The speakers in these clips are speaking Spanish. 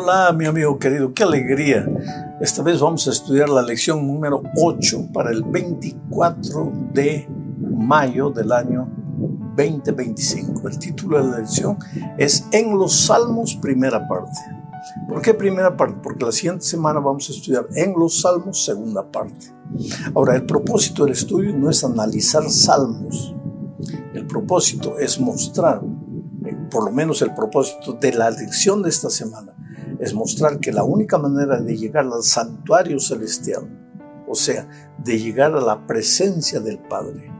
Hola, mi amigo querido, qué alegría. Esta vez vamos a estudiar la lección número 8 para el 24 de mayo del año 2025. El título de la lección es En los Salmos, primera parte. ¿Por qué primera parte? Porque la siguiente semana vamos a estudiar En los Salmos, segunda parte. Ahora, el propósito del estudio no es analizar salmos. El propósito es mostrar, por lo menos el propósito de la lección de esta semana, es mostrar que la única manera de llegar al santuario celestial, o sea, de llegar a la presencia del Padre,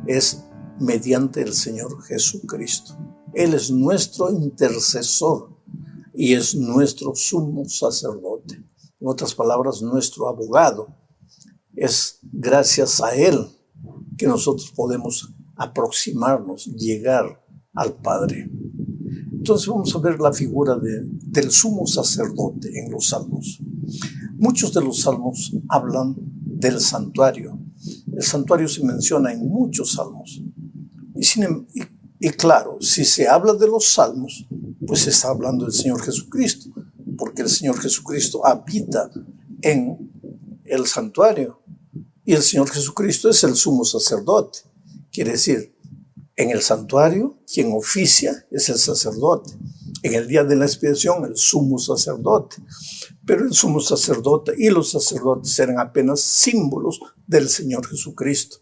es mediante el Señor Jesucristo. Él es nuestro intercesor y es nuestro sumo sacerdote. En otras palabras, nuestro abogado. Es gracias a Él que nosotros podemos aproximarnos, llegar al Padre. Entonces vamos a ver la figura del sumo sacerdote en los salmos. Muchos de los salmos hablan del santuario. El santuario se menciona en muchos salmos. Y claro, si se habla de los salmos, pues se está hablando del Señor Jesucristo, porque el Señor Jesucristo habita en el santuario y el Señor Jesucristo es el sumo sacerdote. Quiere decir, en el santuario, quien oficia es el sacerdote. En el día de la expiación, el sumo sacerdote. Pero el sumo sacerdote y los sacerdotes eran apenas símbolos del Señor Jesucristo.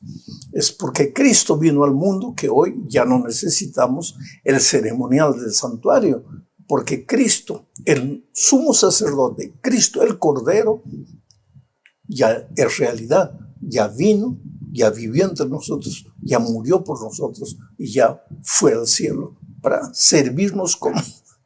Es porque Cristo vino al mundo que hoy ya no necesitamos el ceremonial del santuario. Porque Cristo, el sumo sacerdote, Cristo el Cordero, ya es realidad, ya vino, ya vivió entre nosotros, ya murió por nosotros y ya fue al cielo para servirnos como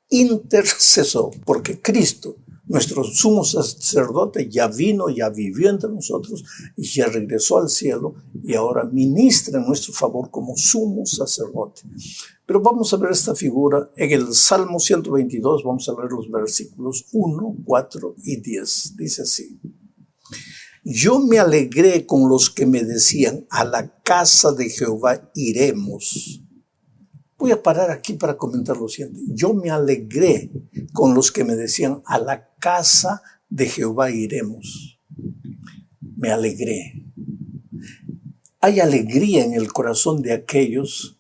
intercesor, porque Cristo, nuestro sumo sacerdote, ya vino, ya vivió entre nosotros y ya regresó al cielo y ahora ministra en nuestro favor como sumo sacerdote. Pero vamos a ver esta figura en el Salmo 122, vamos a leer los versículos 1, 4 y 10. Dice así: Yo me alegré con los que me decían, a la casa de Jehová iremos. Voy a parar aquí para comentar lo siguiente. Yo me alegré con los que me decían, a la casa de Jehová iremos. Me alegré. Hay alegría en el corazón de aquellos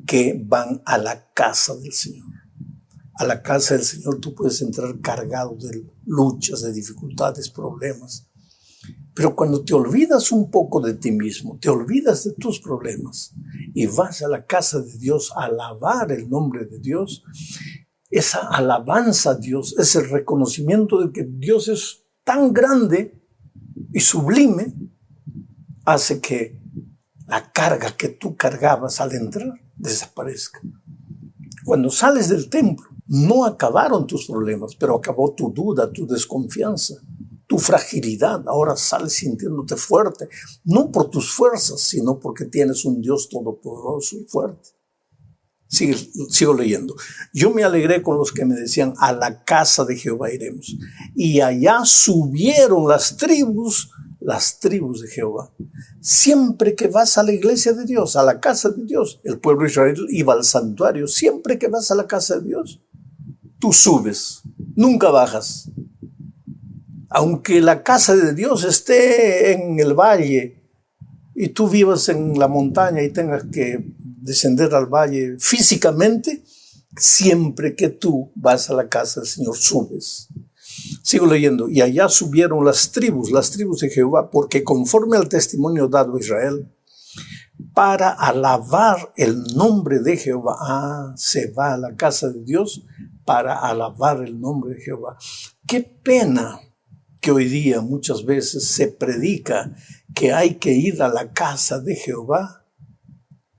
que van a la casa del Señor. A la casa del Señor tú puedes entrar cargado de luchas, de dificultades, problemas. Pero cuando te olvidas un poco de ti mismo, te olvidas de tus problemas y vas a la casa de Dios a alabar el nombre de Dios, esa alabanza a Dios, ese reconocimiento de que Dios es tan grande y sublime, hace que la carga que tú cargabas al entrar desaparezca. Cuando sales del templo, no acabaron tus problemas, pero acabó tu duda, tu desconfianza, tu fragilidad. Ahora sales sintiéndote fuerte, no por tus fuerzas, sino porque tienes un Dios todopoderoso y fuerte. Sigo leyendo. Yo me alegré con los que me decían, a la casa de Jehová iremos. Y allá subieron las tribus de Jehová. Siempre que vas a la iglesia de Dios, a la casa de Dios, el pueblo de Israel iba al santuario. Siempre que vas a la casa de Dios, tú subes, nunca bajas. Aunque la casa de Dios esté en el valle y tú vivas en la montaña y tengas que descender al valle físicamente, siempre que tú vas a la casa del Señor subes. Sigo leyendo. Y allá subieron las tribus de Jehová, porque conforme al testimonio dado a Israel, para alabar el nombre de Jehová. Se va a la casa de Dios para alabar el nombre de Jehová. Qué pena que hoy día muchas veces se predica que hay que ir a la casa de Jehová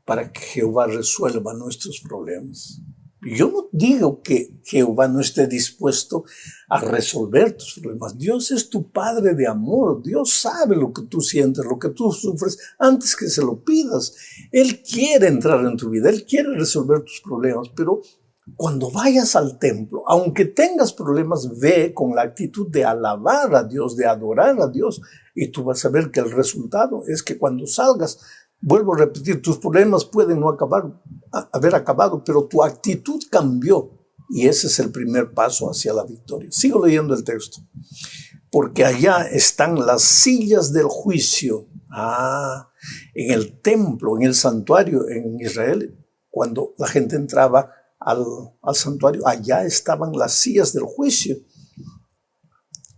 para que Jehová resuelva nuestros problemas. Yo no digo que Jehová no esté dispuesto a resolver tus problemas. Dios es tu Padre de amor. Dios sabe lo que tú sientes, lo que tú sufres antes que se lo pidas. Él quiere entrar en tu vida, Él quiere resolver tus problemas, pero cuando vayas al templo, aunque tengas problemas, ve con la actitud de alabar a Dios, de adorar a Dios, y tú vas a ver que el resultado es que cuando salgas, vuelvo a repetir, tus problemas pueden no haber acabado, pero tu actitud cambió Y ese es el primer paso hacia la victoria. Sigo leyendo el texto. Porque allá están las sillas del juicio. En el templo, en el santuario en Israel, cuando la gente entraba al santuario, allá estaban las sillas del juicio.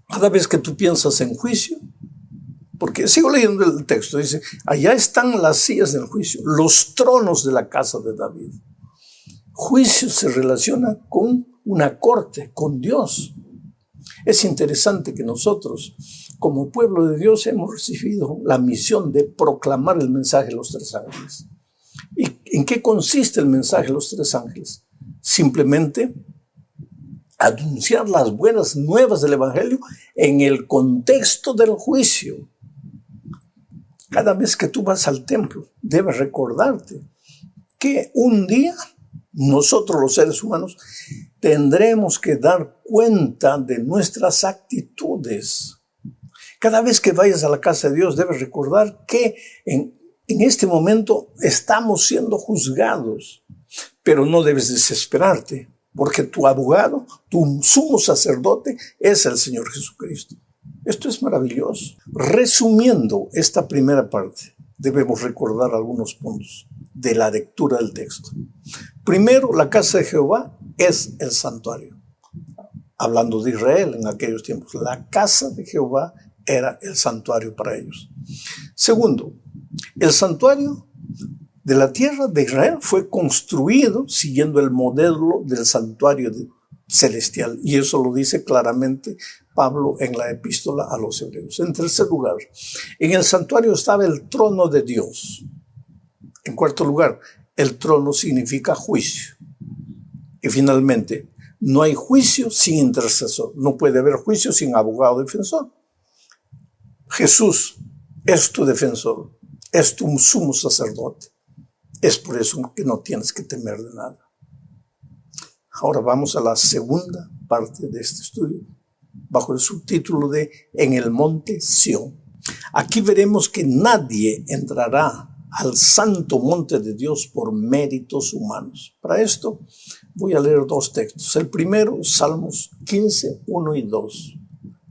Cada vez que tú piensas en juicio, porque sigo leyendo el texto, dice, allá están las sillas del juicio, los tronos de la casa de David. Juicio se relaciona con una corte, con Dios. Es interesante que nosotros, como pueblo de Dios, hemos recibido la misión de proclamar el mensaje de los tres ángeles. ¿Y en qué consiste el mensaje de los tres ángeles? Simplemente anunciar las buenas nuevas del Evangelio en el contexto del juicio. Cada vez que tú vas al templo, debes recordarte que un día nosotros los seres humanos tendremos que dar cuenta de nuestras actitudes. Cada vez que vayas a la casa de Dios, debes recordar que en este momento estamos siendo juzgados, pero no debes desesperarte, porque tu abogado, tu sumo sacerdote, es el Señor Jesucristo. Esto es maravilloso. Resumiendo esta primera parte, debemos recordar algunos puntos de la lectura del texto. Primero, la casa de Jehová es el santuario. Hablando de Israel en aquellos tiempos, la casa de Jehová era el santuario para ellos. Segundo, el santuario de la tierra de Israel fue construido siguiendo el modelo del santuario celestial, y eso lo dice claramente Pablo en la epístola a los Hebreos. En tercer lugar, en el santuario estaba el trono de Dios. En cuarto lugar, el trono significa juicio. Y finalmente, no hay juicio sin intercesor. No puede haber juicio sin abogado defensor. Jesús es tu defensor, es tu sumo sacerdote. Es por eso que no tienes que temer de nada. Ahora vamos a la segunda parte de este estudio, bajo el subtítulo de En el monte Sión. Aquí veremos que nadie entrará al santo monte de Dios por méritos humanos. Para esto voy a leer dos textos. El primero, Salmos 15, 1 y 2.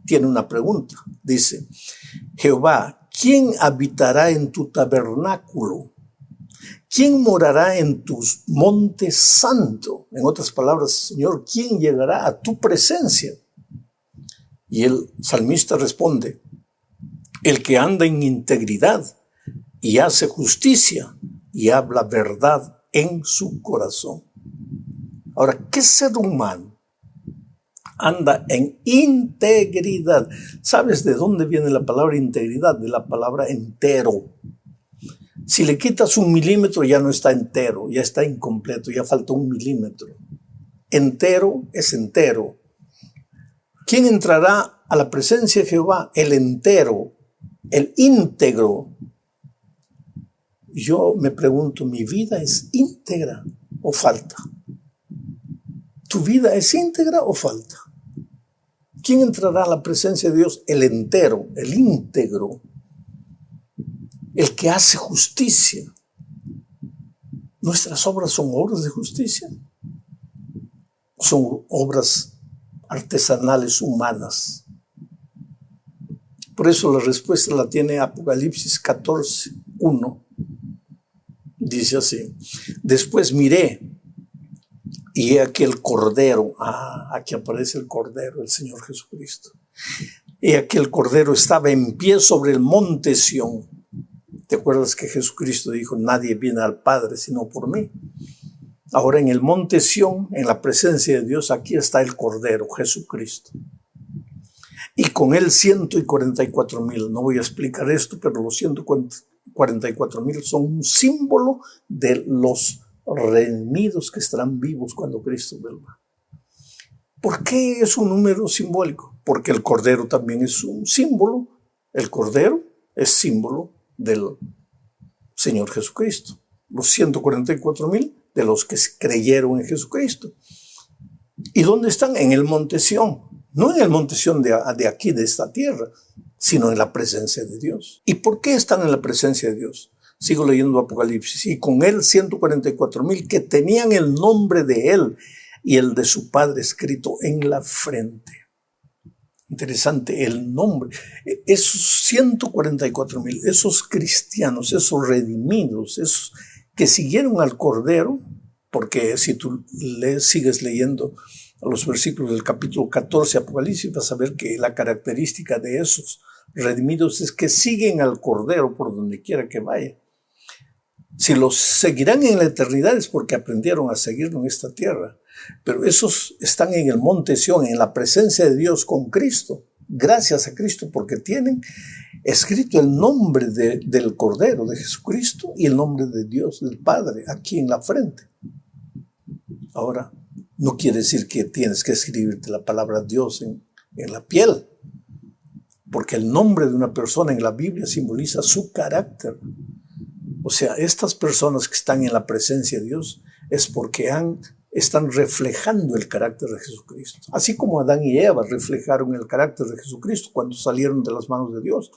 Tiene una pregunta. Dice, Jehová, ¿quién habitará en tu tabernáculo? ¿Quién morará en tus montes santo? En otras palabras, Señor, ¿quién llegará a tu presencia? Y el salmista responde, el que anda en integridad y hace justicia y habla verdad en su corazón. Ahora, ¿qué ser humano anda en integridad? ¿Sabes de dónde viene la palabra integridad? De la palabra entero. Si le quitas 1 milímetro ya no está entero, ya está incompleto, ya falta 1 milímetro. Entero es entero. ¿Quién entrará a la presencia de Jehová? El entero, el íntegro. Yo me pregunto, ¿mi vida es íntegra o falta? ¿Tu vida es íntegra o falta? ¿Quién entrará a la presencia de Dios? El entero, el íntegro. El que hace justicia. ¿Nuestras obras son obras de justicia? Son obras artesanales humanas. Por eso la respuesta la tiene Apocalipsis 14, 1. Dice así, después miré y he aquí el Cordero. Aquí aparece el Cordero, el Señor Jesucristo. He aquí el Cordero estaba en pie sobre el monte Sión. ¿Te acuerdas que Jesucristo dijo, nadie viene al Padre sino por mí? Ahora en el monte Sión, en la presencia de Dios, aquí está el Cordero, Jesucristo. Y con él 144,000. No voy a explicar esto, pero los 144,000 son un símbolo de los redimidos que estarán vivos cuando Cristo vuelva. ¿Por qué es un número simbólico? Porque el Cordero también es un símbolo. El Cordero es símbolo del Señor Jesucristo. Los 144,000 de los que creyeron en Jesucristo. ¿Y dónde están? En el monte Sión. No en el monte Sión de aquí, de esta tierra, sino en la presencia de Dios. ¿Y por qué están en la presencia de Dios? Sigo leyendo Apocalipsis. Y con él 144,000 que tenían el nombre de él y el de su Padre escrito en la frente. Interesante el nombre. Esos 144,000, esos cristianos, esos redimidos, esos que siguieron al Cordero, porque si tú sigues leyendo los versículos del capítulo 14 de Apocalipsis, vas a ver que la característica de esos redimidos es que siguen al Cordero por donde quiera que vaya. Si los seguirán en la eternidad es porque aprendieron a seguirlo en esta tierra. Pero esos están en el monte Sión, en la presencia de Dios con Cristo, gracias a Cristo, porque tienen escrito el nombre del Cordero, de Jesucristo, y el nombre de Dios, del Padre, aquí en la frente. Ahora, no quiere decir que tienes que escribirte la palabra Dios en la piel, porque el nombre de una persona en la Biblia simboliza su carácter. O sea, estas personas que están en la presencia de Dios es porque están reflejando el carácter de Jesucristo. Así como Adán y Eva reflejaron el carácter de Jesucristo cuando salieron de las manos de Dios.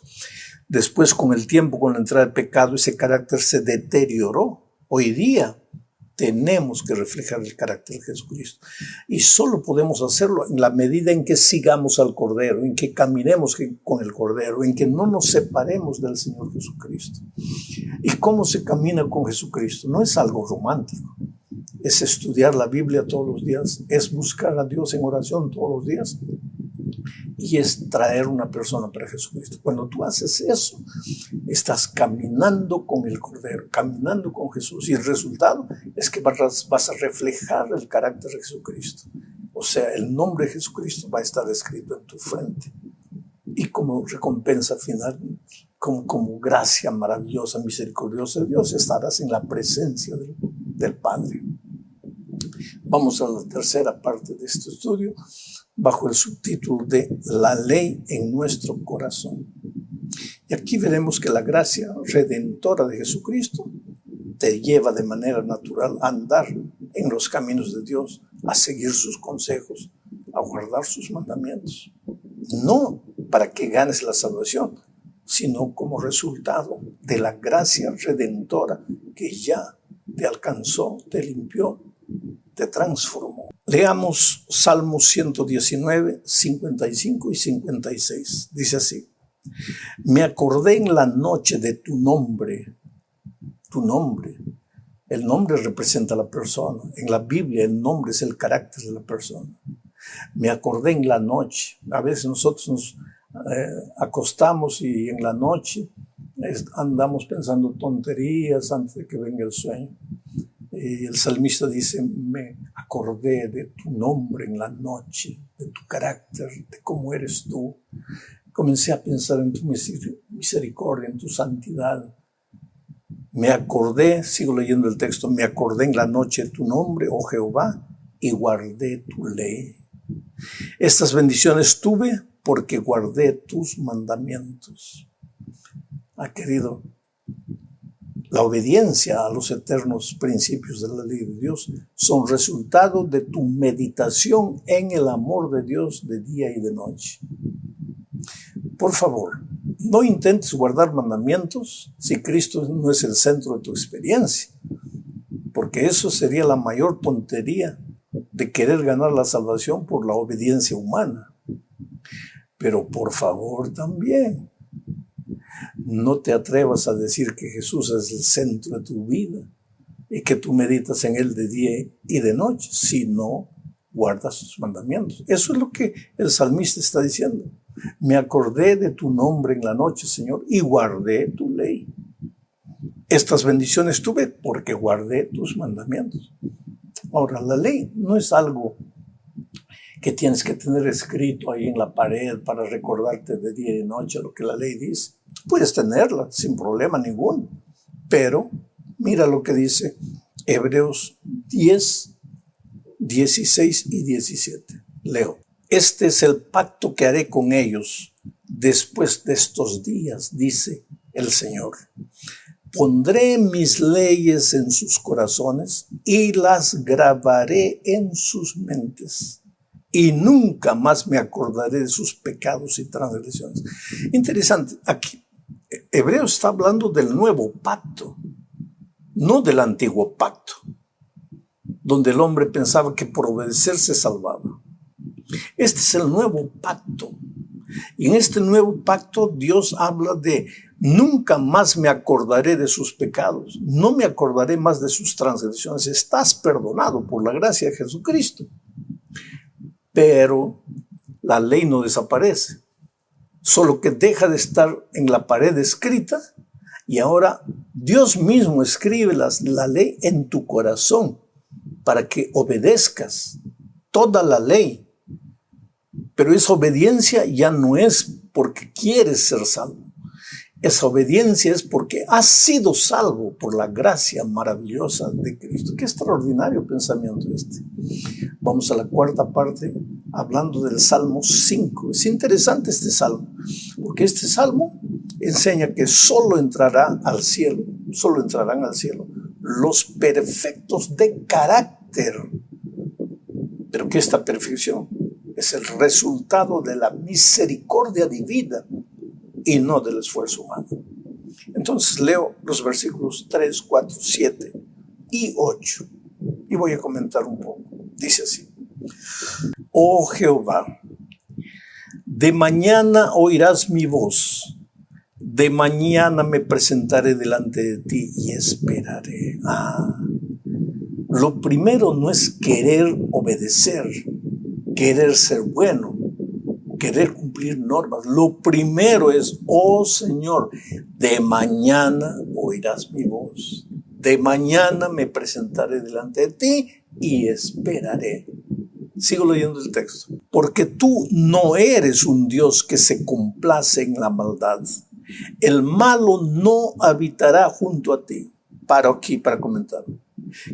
Después, con el tiempo, con la entrada del pecado, ese carácter se deterioró. Hoy día tenemos que reflejar el carácter de Jesucristo. Y solo podemos hacerlo en la medida en que sigamos al Cordero, en que caminemos con el Cordero, en que no nos separemos del Señor Jesucristo. ¿Y cómo se camina con Jesucristo? No es algo romántico. Es estudiar la Biblia todos los días, es buscar a Dios en oración todos los días y es traer una persona para Jesucristo. Cuando tú haces eso, estás caminando con el Cordero, caminando con Jesús, y el resultado es que vas a reflejar el carácter de Jesucristo. O sea, el nombre de Jesucristo va a estar escrito en tu frente. Y como recompensa final, como gracia maravillosa, misericordiosa de Dios, estarás en la presencia del Padre. Vamos a la tercera parte de este estudio, bajo el subtítulo de La ley en nuestro corazón. Y aquí veremos que la gracia redentora de Jesucristo te lleva de manera natural a andar en los caminos de Dios, a seguir sus consejos, a guardar sus mandamientos. No para que ganes la salvación, sino como resultado de la gracia redentora que ya te alcanzó, te limpió, te transformó. Leamos Salmos 119, 55 y 56. Dice así: me acordé en la noche de tu nombre. Tu nombre. El nombre representa a la persona. En la Biblia el nombre es el carácter de la persona. Me acordé en la noche. A veces nosotros nos acostamos y en la noche andamos pensando tonterías antes de que venga el sueño. Y el salmista dice: me acordé de tu nombre en la noche, de tu carácter, de cómo eres tú. Comencé a pensar en tu misericordia, en tu santidad. Me acordé, sigo leyendo el texto, me acordé en la noche de tu nombre, oh Jehová, y guardé tu ley. Estas bendiciones tuve porque guardé tus mandamientos. Querido, la obediencia a los eternos principios de la ley de Dios son resultado de tu meditación en el amor de Dios de día y de noche. Por favor, no intentes guardar mandamientos si Cristo no es el centro de tu experiencia, porque eso sería la mayor tontería de querer ganar la salvación por la obediencia humana. Pero por favor también, no te atrevas a decir que Jesús es el centro de tu vida y que tú meditas en Él de día y de noche, si no guardas sus mandamientos. Eso es lo que el salmista está diciendo. Me acordé de tu nombre en la noche, Señor, y guardé tu ley. Estas bendiciones tuve porque guardé tus mandamientos. Ahora, la ley no es algo que tienes que tener escrito ahí en la pared para recordarte de día y de noche lo que la ley dice. Puedes tenerla sin problema ninguno, pero mira lo que dice Hebreos 10, 16 y 17. Leo. Este es el pacto que haré con ellos después de estos días, dice el Señor. Pondré mis leyes en sus corazones y las grabaré en sus mentes. Y nunca más me acordaré de sus pecados y transgresiones. Interesante, aquí Hebreos está hablando del nuevo pacto, no del antiguo pacto. donde el hombre pensaba que por obedecer se salvaba. Este es el nuevo pacto. Y en este nuevo pacto Dios habla de: nunca más me acordaré de sus pecados, no me acordaré más de sus transgresiones. Estás perdonado por la gracia de Jesucristo. Pero la ley no desaparece, solo que deja de estar en la pared escrita, y ahora Dios mismo escribe la ley en tu corazón para que obedezcas toda la ley. Pero esa obediencia ya no es porque quieres ser salvo. Esa obediencia es porque has sido salvo por la gracia maravillosa de Cristo. Qué extraordinario pensamiento este. Vamos a la cuarta parte, hablando del Salmo 5. Es interesante este salmo, porque este salmo enseña que solo entrarán al cielo los perfectos de carácter. Pero que esta perfección es el resultado de la misericordia divina y no del esfuerzo humano. Entonces leo los versículos 3, 4, 7 y 8 y voy a comentar un poco. Dice así: Oh Jehová, de mañana oirás mi voz, de mañana me presentaré delante de ti y esperaré. Lo primero no es querer obedecer, querer ser bueno, querer cumplir normas. Lo primero es: oh Señor, de mañana oirás mi voz, de mañana me presentaré delante de ti y esperaré. Sigo leyendo el texto. Porque tú no eres un Dios que se complace en la maldad. El malo no habitará junto a ti. Paro aquí para comentar.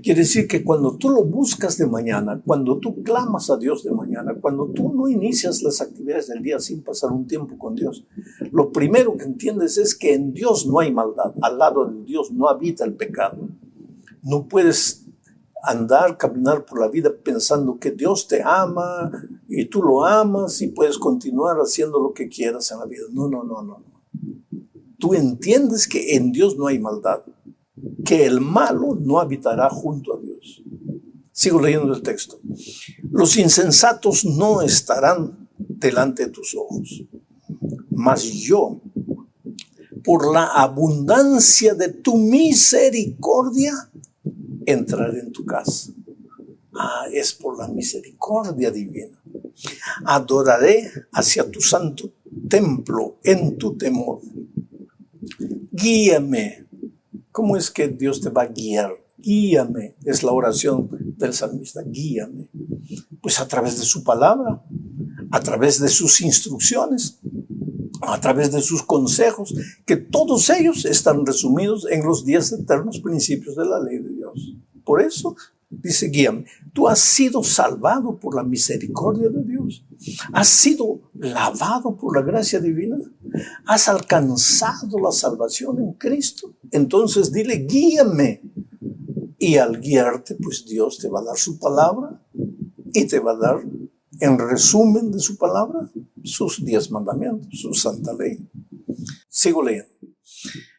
Quiere decir que cuando tú lo buscas de mañana, cuando tú clamas a Dios de mañana, cuando tú no inicias las actividades del día sin pasar un tiempo con Dios, lo primero que entiendes es que en Dios no hay maldad. Al lado de Dios no habita el pecado. No puedes caminar por la vida pensando que Dios te ama y tú lo amas y puedes continuar haciendo lo que quieras en la vida. No. Tú entiendes que en Dios no hay maldad, que el malo no habitará junto a Dios. Sigo leyendo el texto. Los insensatos no estarán delante de tus ojos, mas yo, por la abundancia de tu misericordia, entraré en tu casa. Es por la misericordia divina. Adoraré hacia tu santo templo en tu temor. Guíame. ¿Cómo es que Dios te va a guiar? Guíame, es la oración del salmista. Guíame. Pues a través de su palabra, a través de sus instrucciones, a través de sus consejos, que todos ellos están resumidos en los 10 eternos principios de la ley de Dios. Por eso dice: guíame. Tú has sido salvado por la misericordia de Dios. Has sido lavado por la gracia divina. Has alcanzado la salvación en Cristo. Entonces dile: guíame. Y al guiarte, pues Dios te va a dar su palabra y te va a dar, en resumen de su palabra, sus 10 mandamientos, su santa ley. Sigo leyendo.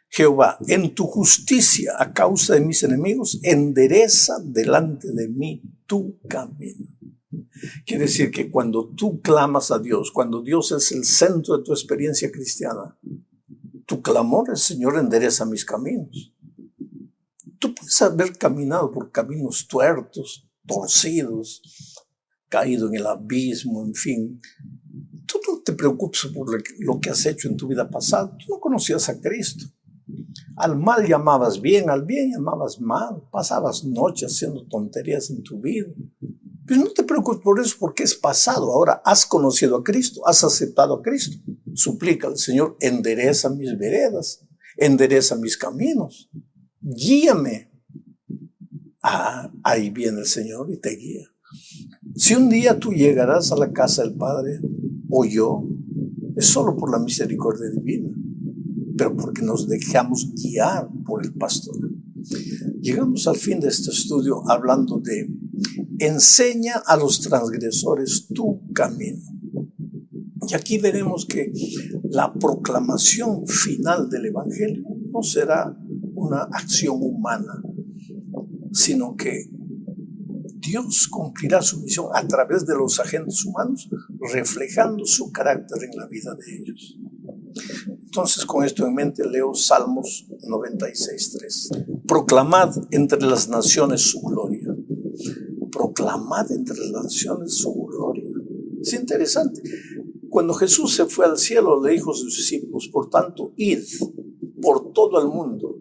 Jehová, en tu justicia a causa de mis enemigos, endereza delante de mí tu camino. Quiere decir que cuando tú clamas a Dios, cuando Dios es el centro de tu experiencia cristiana, tu clamor es: Señor, endereza mis caminos. Tú puedes haber caminado por caminos tuertos, torcidos, caído en el abismo, en fin. Tú no te preocupes por lo que has hecho en tu vida pasada. Tú no conocías a Cristo. Al mal llamabas bien, al bien llamabas mal. Pasabas noches haciendo tonterías en tu vida. Pero no te preocupes por eso, porque es pasado. Ahora has conocido a Cristo, has aceptado a Cristo. Suplica al Señor: endereza mis veredas, endereza mis caminos, guíame. Ahí viene el Señor y te guía. Si un día tú llegarás a la casa del Padre, o yo, es solo por la misericordia divina, pero porque nos dejamos guiar por el pastor. Llegamos al fin de este estudio hablando de: enseña a los transgresores tu camino. Y aquí veremos que la proclamación final del Evangelio no será una acción humana, sino que Dios cumplirá su misión a través de los agentes humanos, reflejando su carácter en la vida de ellos. Entonces, con esto en mente, leo Salmos 96:3. Proclamad entre las naciones su gloria. Proclamad entre las naciones su gloria. Es interesante. Cuando Jesús se fue al cielo, le dijo a sus discípulos, por tanto, id por todo el mundo,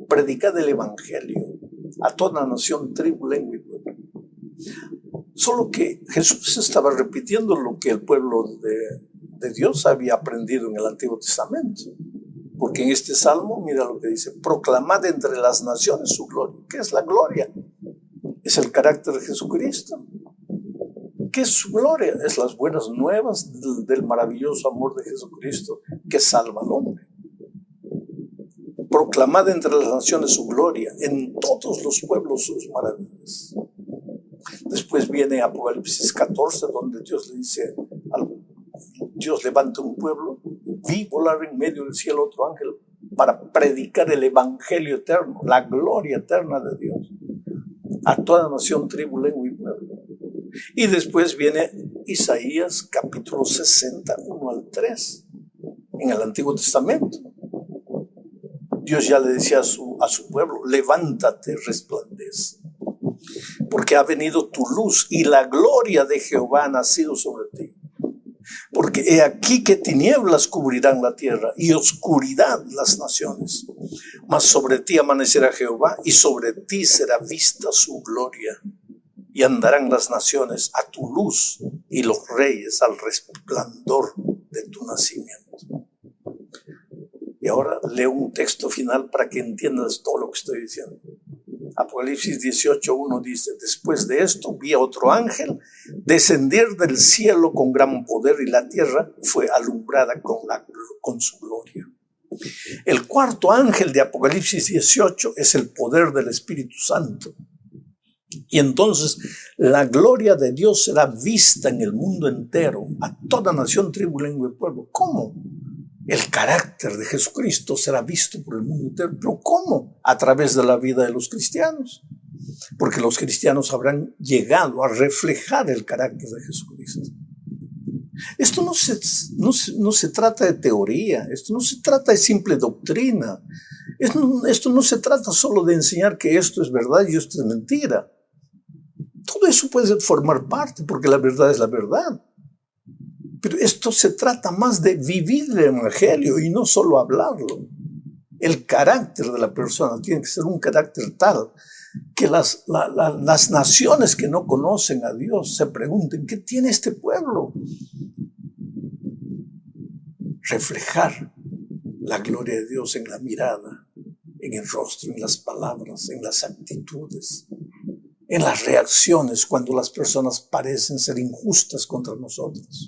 predicad el evangelio a toda nación, tribu, lengua y pueblo. Solo que Jesús estaba repitiendo lo que el pueblo de Dios había aprendido en el Antiguo Testamento. Porque en este salmo, mira lo que dice, proclamad entre las naciones su gloria. ¿Qué es la gloria? Es el carácter de Jesucristo. ¿Qué es su gloria? Es las buenas nuevas del maravilloso amor de Jesucristo que salva al hombre. Proclamad entre las naciones su gloria, en todos los pueblos sus maravillas. Después viene Apocalipsis 14, donde Dios le dice, Dios levanta un pueblo, vi volar en medio del cielo otro ángel para predicar el evangelio eterno, la gloria eterna de Dios, a toda nación, tribu, lengua y pueblo. Y después viene Isaías capítulo 61 al 3, en el Antiguo Testamento. Dios ya le decía a su pueblo, levántate, resplandece, porque ha venido tu luz y la gloria de Jehová ha nacido sobre ti. Porque he aquí que tinieblas cubrirán la tierra y oscuridad las naciones. Mas sobre ti amanecerá Jehová y sobre ti será vista su gloria. Y andarán las naciones a tu luz y los reyes al resplandor de tu nacimiento. Y ahora leo un texto final para que entiendas todo lo que estoy diciendo. Apocalipsis 18:1 dice, después de esto vi a otro ángel descender del cielo con gran poder y la tierra fue alumbrada con su gloria. El cuarto ángel de Apocalipsis 18 es el poder del Espíritu Santo. Y entonces la gloria de Dios será vista en el mundo entero, a toda nación, tribu, lengua y pueblo. ¿Cómo? El carácter de Jesucristo será visto por el mundo entero. ¿Pero cómo? A través de la vida de los cristianos. Porque los cristianos habrán llegado a reflejar el carácter de Jesucristo. Esto no se trata de teoría, esto no se trata de simple doctrina. Esto no se trata solo de enseñar que esto es verdad y esto es mentira. Todo eso puede formar parte porque la verdad es la verdad. Pero esto se trata más de vivir el evangelio y no solo hablarlo. El carácter de la persona tiene que ser un carácter tal que las naciones que no conocen a Dios se pregunten, ¿qué tiene este pueblo? Reflejar la gloria de Dios en la mirada, en el rostro, en las palabras, en las actitudes, en las reacciones cuando las personas parecen ser injustas contra nosotros.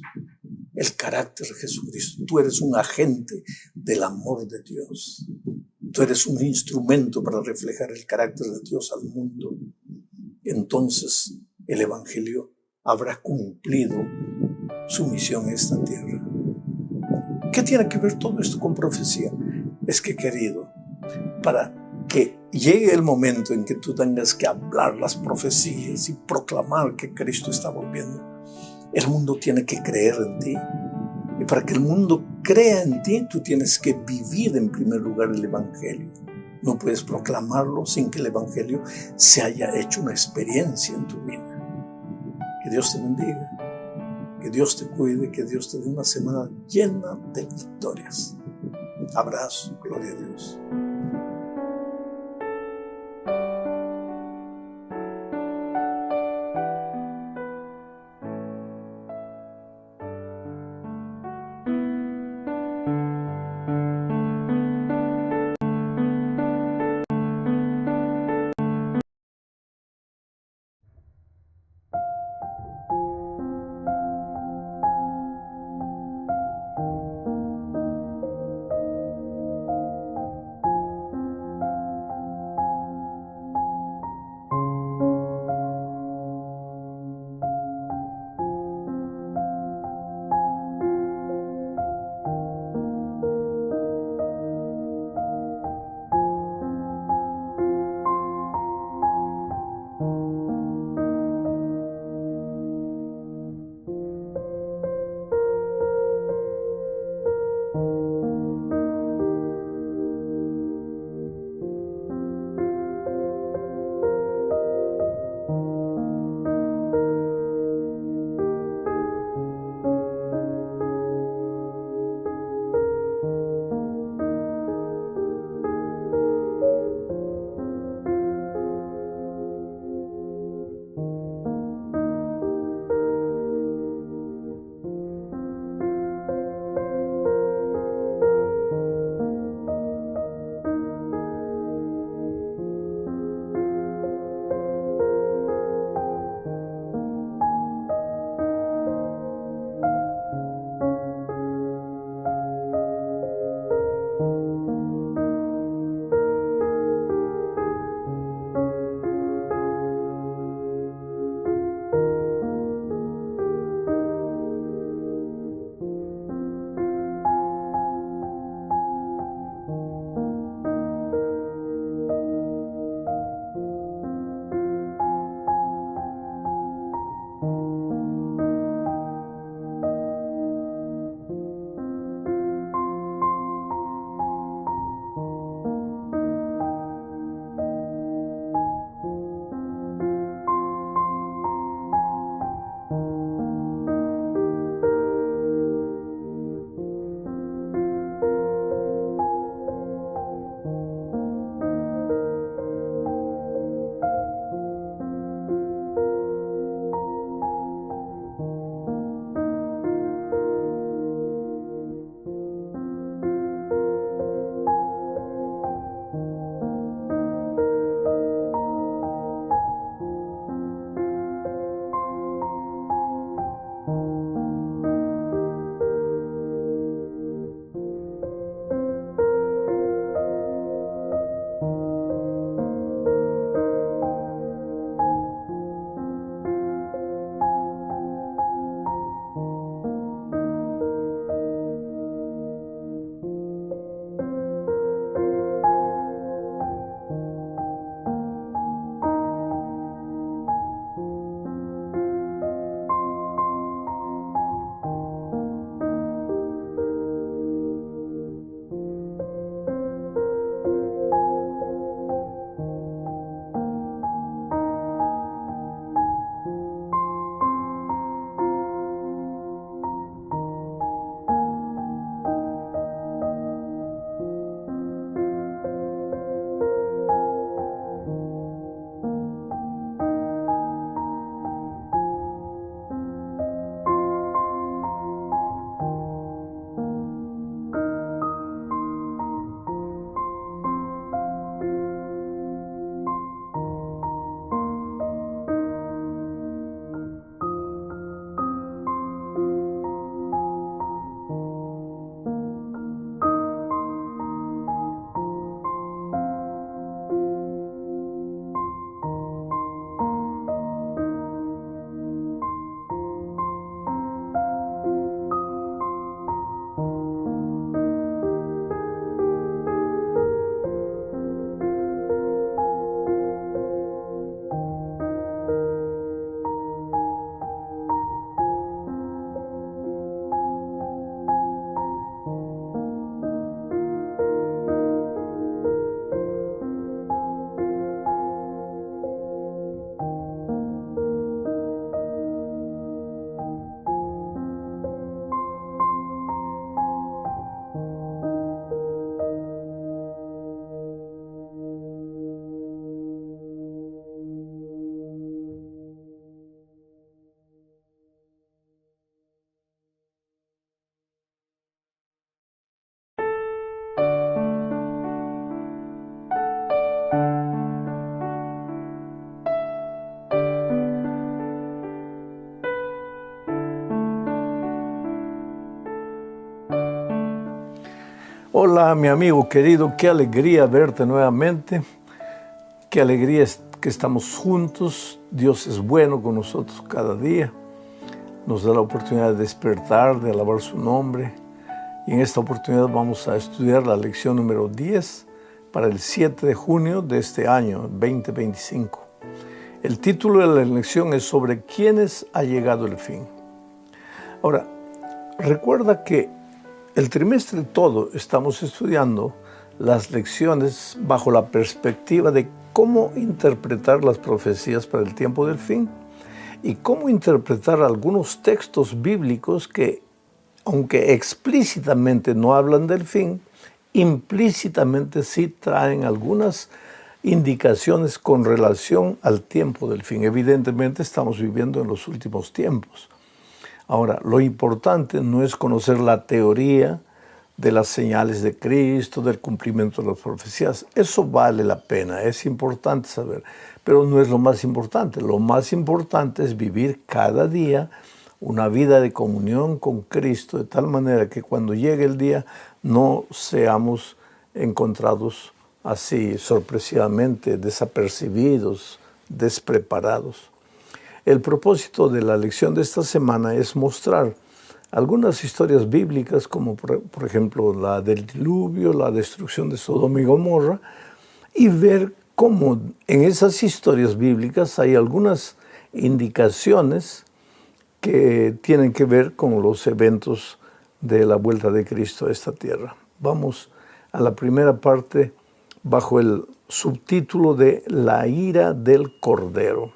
El carácter de Jesucristo. Tú eres un agente del amor de Dios. Tú eres un instrumento para reflejar el carácter de Dios al mundo. Entonces el evangelio habrá cumplido su misión en esta tierra. ¿Qué tiene que ver todo esto con profecía? Es que, querido, para que llegue el momento en que tú tengas que hablar las profecías y proclamar que Cristo está volviendo, el mundo tiene que creer en ti. Y para que el mundo crea en ti, tú tienes que vivir en primer lugar el evangelio. No puedes proclamarlo sin que el evangelio se haya hecho una experiencia en tu vida. Que Dios te bendiga, que Dios te cuide, que Dios te dé una semana llena de victorias. Abrazo, gloria a Dios. Hola, mi amigo querido, qué alegría verte nuevamente, qué alegría que estamos juntos. Dios es bueno con nosotros cada día, nos da la oportunidad de despertar, de alabar su nombre, y en esta oportunidad vamos a estudiar la lección número 10 para el 7 de junio de este año 2025. El título de la lección es sobre quiénes ha llegado el fin. Ahora, recuerda que el trimestre todo estamos estudiando las lecciones bajo la perspectiva de cómo interpretar las profecías para el tiempo del fin y cómo interpretar algunos textos bíblicos que, aunque explícitamente no hablan del fin, implícitamente sí traen algunas indicaciones con relación al tiempo del fin. Evidentemente estamos viviendo en los últimos tiempos. Ahora, lo importante no es conocer la teoría de las señales de Cristo, del cumplimiento de las profecías. Eso vale la pena, es importante saber, pero no es lo más importante. Lo más importante es vivir cada día una vida de comunión con Cristo, de tal manera que cuando llegue el día no seamos encontrados así sorpresivamente, desapercibidos, despreparados. El propósito de la lección de esta semana es mostrar algunas historias bíblicas, como por ejemplo la del diluvio, la destrucción de Sodoma y Gomorra, y ver cómo en esas historias bíblicas hay algunas indicaciones que tienen que ver con los eventos de la vuelta de Cristo a esta tierra. Vamos a la primera parte bajo el subtítulo de La ira del Cordero.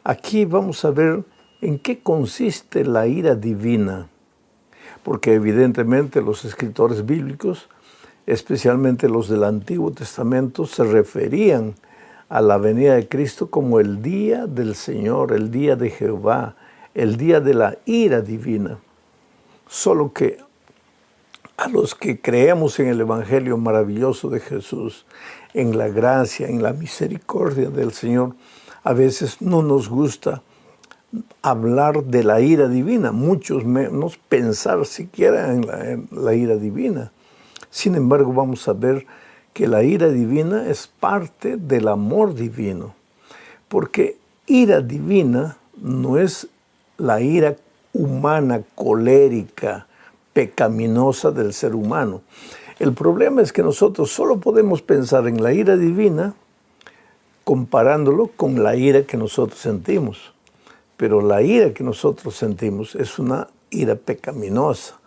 Aquí vamos a ver en qué consiste la ira divina, porque evidentemente los escritores bíblicos, especialmente los del Antiguo Testamento, se referían a la venida de Cristo como el día del Señor, el día de Jehová, el día de la ira divina. Solo que a los que creemos en el Evangelio maravilloso de Jesús, en la gracia, en la misericordia del Señor, a veces no nos gusta hablar de la ira divina, muchos menos pensar siquiera en la ira divina. Sin embargo, vamos a ver que la ira divina es parte del amor divino, porque ira divina no es la ira humana, colérica, pecaminosa del ser humano. El problema es que nosotros solo podemos pensar en la ira divina comparándolo con la ira que nosotros sentimos. Pero la ira que nosotros sentimos es una ira pecaminosa.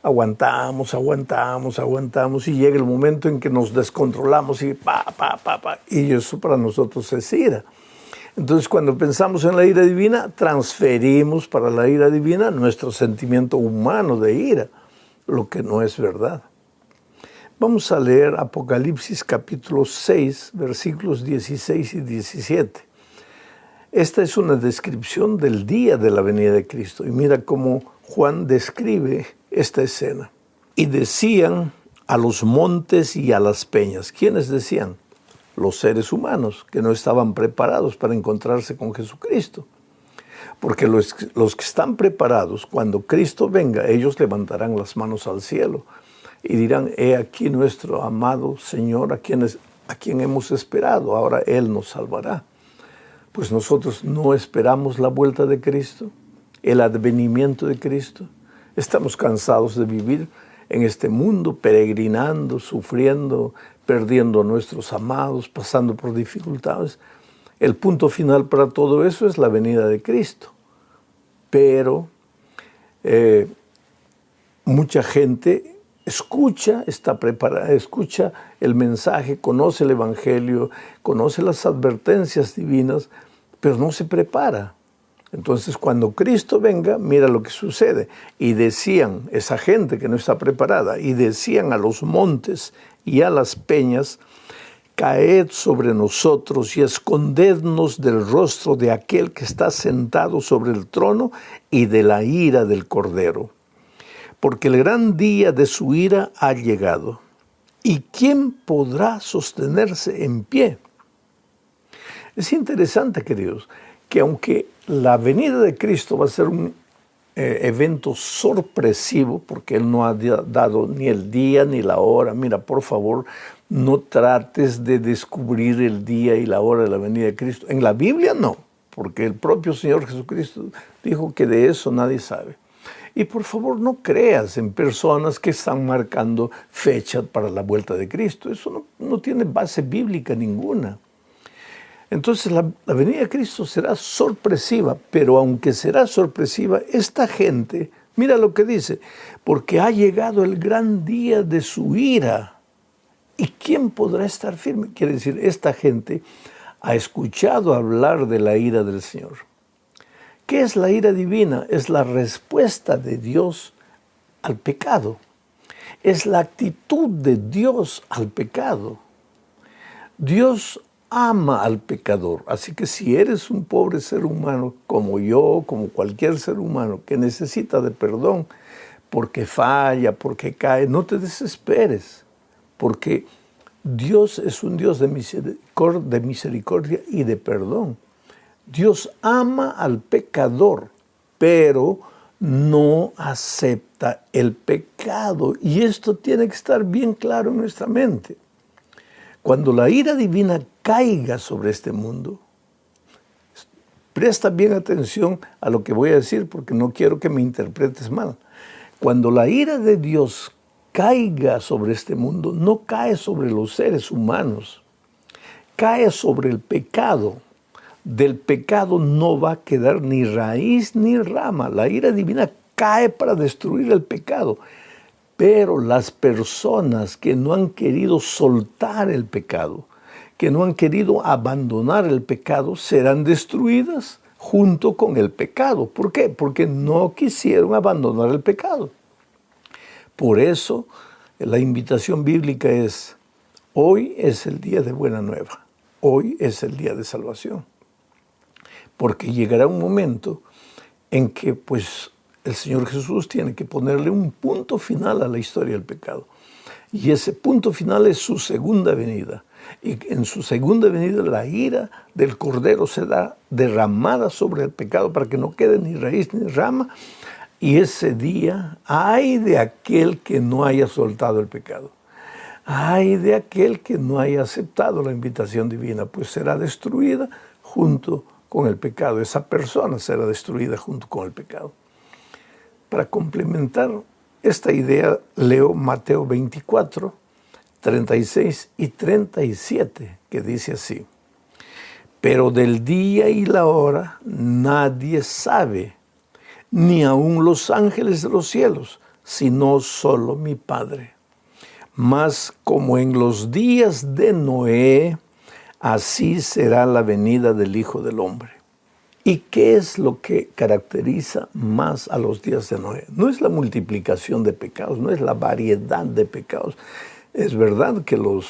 Aguantamos y llega el momento en que nos descontrolamos y y eso para nosotros es ira. Entonces, cuando pensamos en la ira divina, transferimos para la ira divina nuestro sentimiento humano de ira, lo que no es verdad. Vamos a leer Apocalipsis capítulo 6, versículos 16 y 17. Esta es una descripción del día de la venida de Cristo. Y mira cómo Juan describe esta escena. Y decían a los montes y a las peñas. ¿Quiénes decían? Los seres humanos, que no estaban preparados para encontrarse con Jesucristo. Porque los que están preparados, cuando Cristo venga, ellos levantarán las manos al cielo y dirán, he aquí nuestro amado Señor, a quien hemos esperado, ahora Él nos salvará. Pues nosotros no esperamos la vuelta de Cristo, el advenimiento de Cristo. Estamos cansados de vivir en este mundo, peregrinando, sufriendo, perdiendo a nuestros amados, pasando por dificultades. El punto final para todo eso es la venida de Cristo. Pero mucha gente escucha, está preparada, escucha el mensaje, conoce el Evangelio, conoce las advertencias divinas, pero no se prepara. Entonces, cuando Cristo venga, mira lo que sucede. Y decían, esa gente que no está preparada, y decían a los montes y a las peñas, caed sobre nosotros y escondednos del rostro de aquel que está sentado sobre el trono y de la ira del Cordero. Porque el gran día de su ira ha llegado. ¿Y quién podrá sostenerse en pie? Es interesante, queridos, que aunque la venida de Cristo va a ser un evento sorpresivo, porque Él no ha dado ni el día ni la hora. Mira, por favor, no trates de descubrir el día y la hora de la venida de Cristo. En la Biblia no, porque el propio Señor Jesucristo dijo que de eso nadie sabe. Y por favor, no creas en personas que están marcando fechas para la vuelta de Cristo. Eso no tiene base bíblica ninguna. Entonces la venida de Cristo será sorpresiva, pero aunque será sorpresiva, esta gente, mira lo que dice, porque ha llegado el gran día de su ira. ¿Y quién podrá estar firme? Quiere decir, esta gente ha escuchado hablar de la ira del Señor. ¿Qué es la ira divina? Es la respuesta de Dios al pecado. Es la actitud de Dios al pecado. Dios ama al pecador. Así que si eres un pobre ser humano, como yo, como cualquier ser humano, que necesita de perdón porque falla, porque cae, no te desesperes, porque Dios es un Dios de misericordia y de perdón. Dios ama al pecador, pero no acepta el pecado. Y esto tiene que estar bien claro en nuestra mente. Cuando la ira divina caiga sobre este mundo, presta bien atención a lo que voy a decir porque no quiero que me interpretes mal. Cuando la ira de Dios caiga sobre este mundo, no cae sobre los seres humanos, cae sobre el pecado. Del pecado no va a quedar ni raíz ni rama. La ira divina cae para destruir el pecado. Pero las personas que no han querido soltar el pecado, que no han querido abandonar el pecado, serán destruidas junto con el pecado. ¿Por qué? Porque no quisieron abandonar el pecado. Por eso, la invitación bíblica es, hoy es el día de buena nueva. Hoy es el día de salvación. Porque llegará un momento en que, pues, el Señor Jesús tiene que ponerle un punto final a la historia del pecado. Y ese punto final es su segunda venida. Y en su segunda venida la ira del Cordero será derramada sobre el pecado para que no quede ni raíz ni rama. Y ese día, ay de aquel que no haya soltado el pecado. Ay de aquel que no haya aceptado la invitación divina, pues será destruida junto con el pecado. Esa persona será destruida junto con el pecado. Para complementar esta idea, leo Mateo 24, 36 y 37, que dice así: pero del día y la hora nadie sabe, ni aun los ángeles de los cielos, sino solo mi Padre. Mas como en los días de Noé, así será la venida del Hijo del Hombre. ¿Y qué es lo que caracteriza más a los días de Noé? No es la multiplicación de pecados, no es la variedad de pecados. Es verdad que los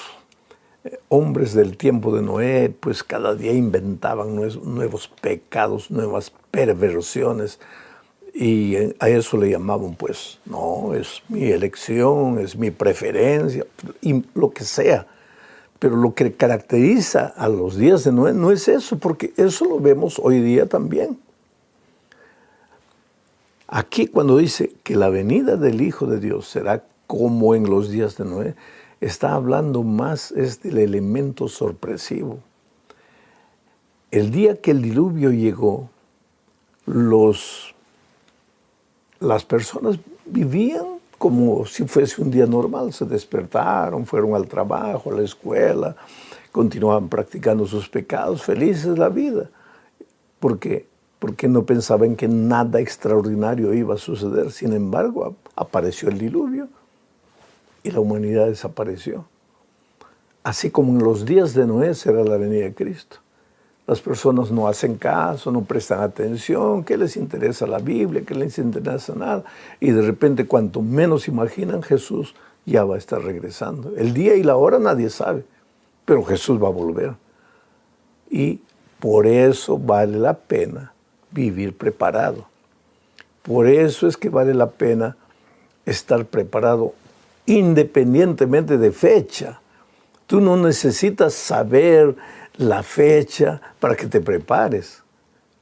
hombres del tiempo de Noé, pues cada día inventaban nuevos pecados, nuevas perversiones, y a eso le llamaban, pues, no, es mi elección, es mi preferencia, y lo que sea. Pero lo que caracteriza a los días de Noé no es eso, porque eso lo vemos hoy día también. Aquí cuando dice que la venida del Hijo de Dios será como en los días de Noé, está hablando más es del elemento sorpresivo. El día que el diluvio llegó, las personas vivían como si fuese un día normal. Se despertaron, fueron al trabajo, a la escuela, continuaban practicando sus pecados, felices de la vida. ¿Por qué? Porque no pensaban que nada extraordinario iba a suceder. Sin embargo, apareció el diluvio y la humanidad desapareció. Así como en los días de Noé será la venida de Cristo. Las personas no hacen caso, no prestan atención, ¿qué les interesa la Biblia? ¿Qué les interesa nada? Y de repente, cuanto menos imaginan, Jesús ya va a estar regresando. El día y la hora nadie sabe, pero Jesús va a volver. Y por eso vale la pena vivir preparado. Por eso es que vale la pena estar preparado independientemente de fecha. Tú no necesitas saber la fecha para que te prepares.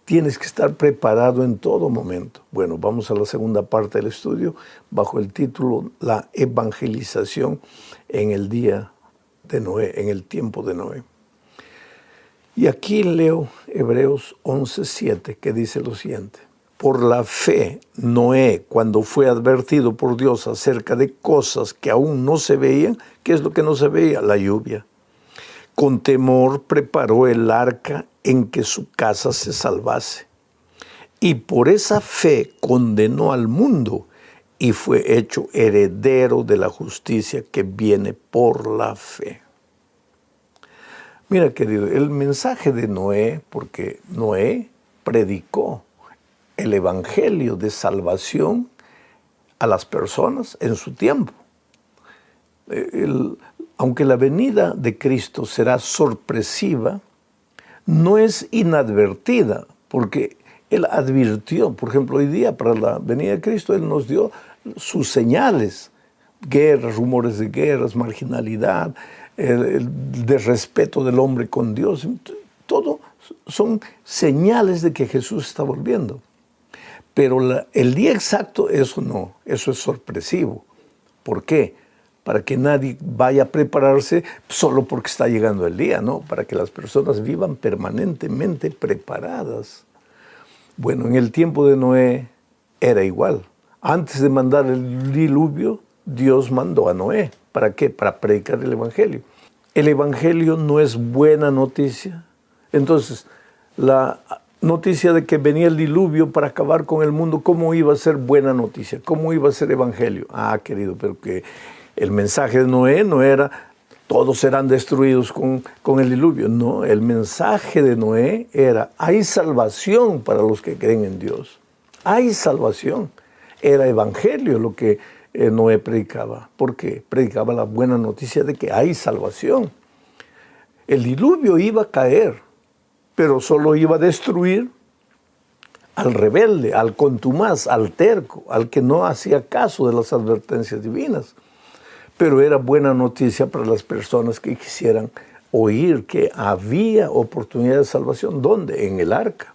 Tienes que estar preparado en todo momento. Bueno, vamos a la segunda parte del estudio bajo el título La evangelización en el día de Noé, en el tiempo de Noé. Y aquí leo Hebreos 11:7, que dice lo siguiente. Por la fe, Noé, cuando fue advertido por Dios acerca de cosas que aún no se veían, ¿qué es lo que no se veía? La lluvia. Con temor preparó el arca en que su casa se salvase. Y por esa fe condenó al mundo y fue hecho heredero de la justicia que viene por la fe. Mira, querido, el mensaje de Noé, porque Noé predicó el evangelio de salvación a las personas en su tiempo. Aunque la venida de Cristo será sorpresiva, no es inadvertida, porque Él advirtió, por ejemplo, hoy día para la venida de Cristo, Él nos dio sus señales, guerras, rumores de guerras, marginalidad, el desrespeto del hombre con Dios, todo son señales de que Jesús está volviendo. Pero el día exacto, eso no, eso es sorpresivo. ¿Por qué? Para que nadie vaya a prepararse solo porque está llegando el día, ¿no? Para que las personas vivan permanentemente preparadas. Bueno, en el tiempo de Noé era igual. Antes de mandar el diluvio, Dios mandó a Noé. ¿Para qué? Para predicar el evangelio. El evangelio no es buena noticia. Entonces, la noticia de que venía el diluvio para acabar con el mundo, ¿cómo iba a ser buena noticia? ¿Cómo iba a ser evangelio? Ah, querido, pero que el mensaje de Noé no era todos serán destruidos con el diluvio. No, el mensaje de Noé era hay salvación para los que creen en Dios. Hay salvación. Era evangelio lo que Noé predicaba. ¿Por qué? Predicaba la buena noticia de que hay salvación. El diluvio iba a caer, pero solo iba a destruir al rebelde, al contumaz, al terco, al que no hacía caso de las advertencias divinas. Pero era buena noticia para las personas que quisieran oír que había oportunidad de salvación. ¿Dónde? En el arca.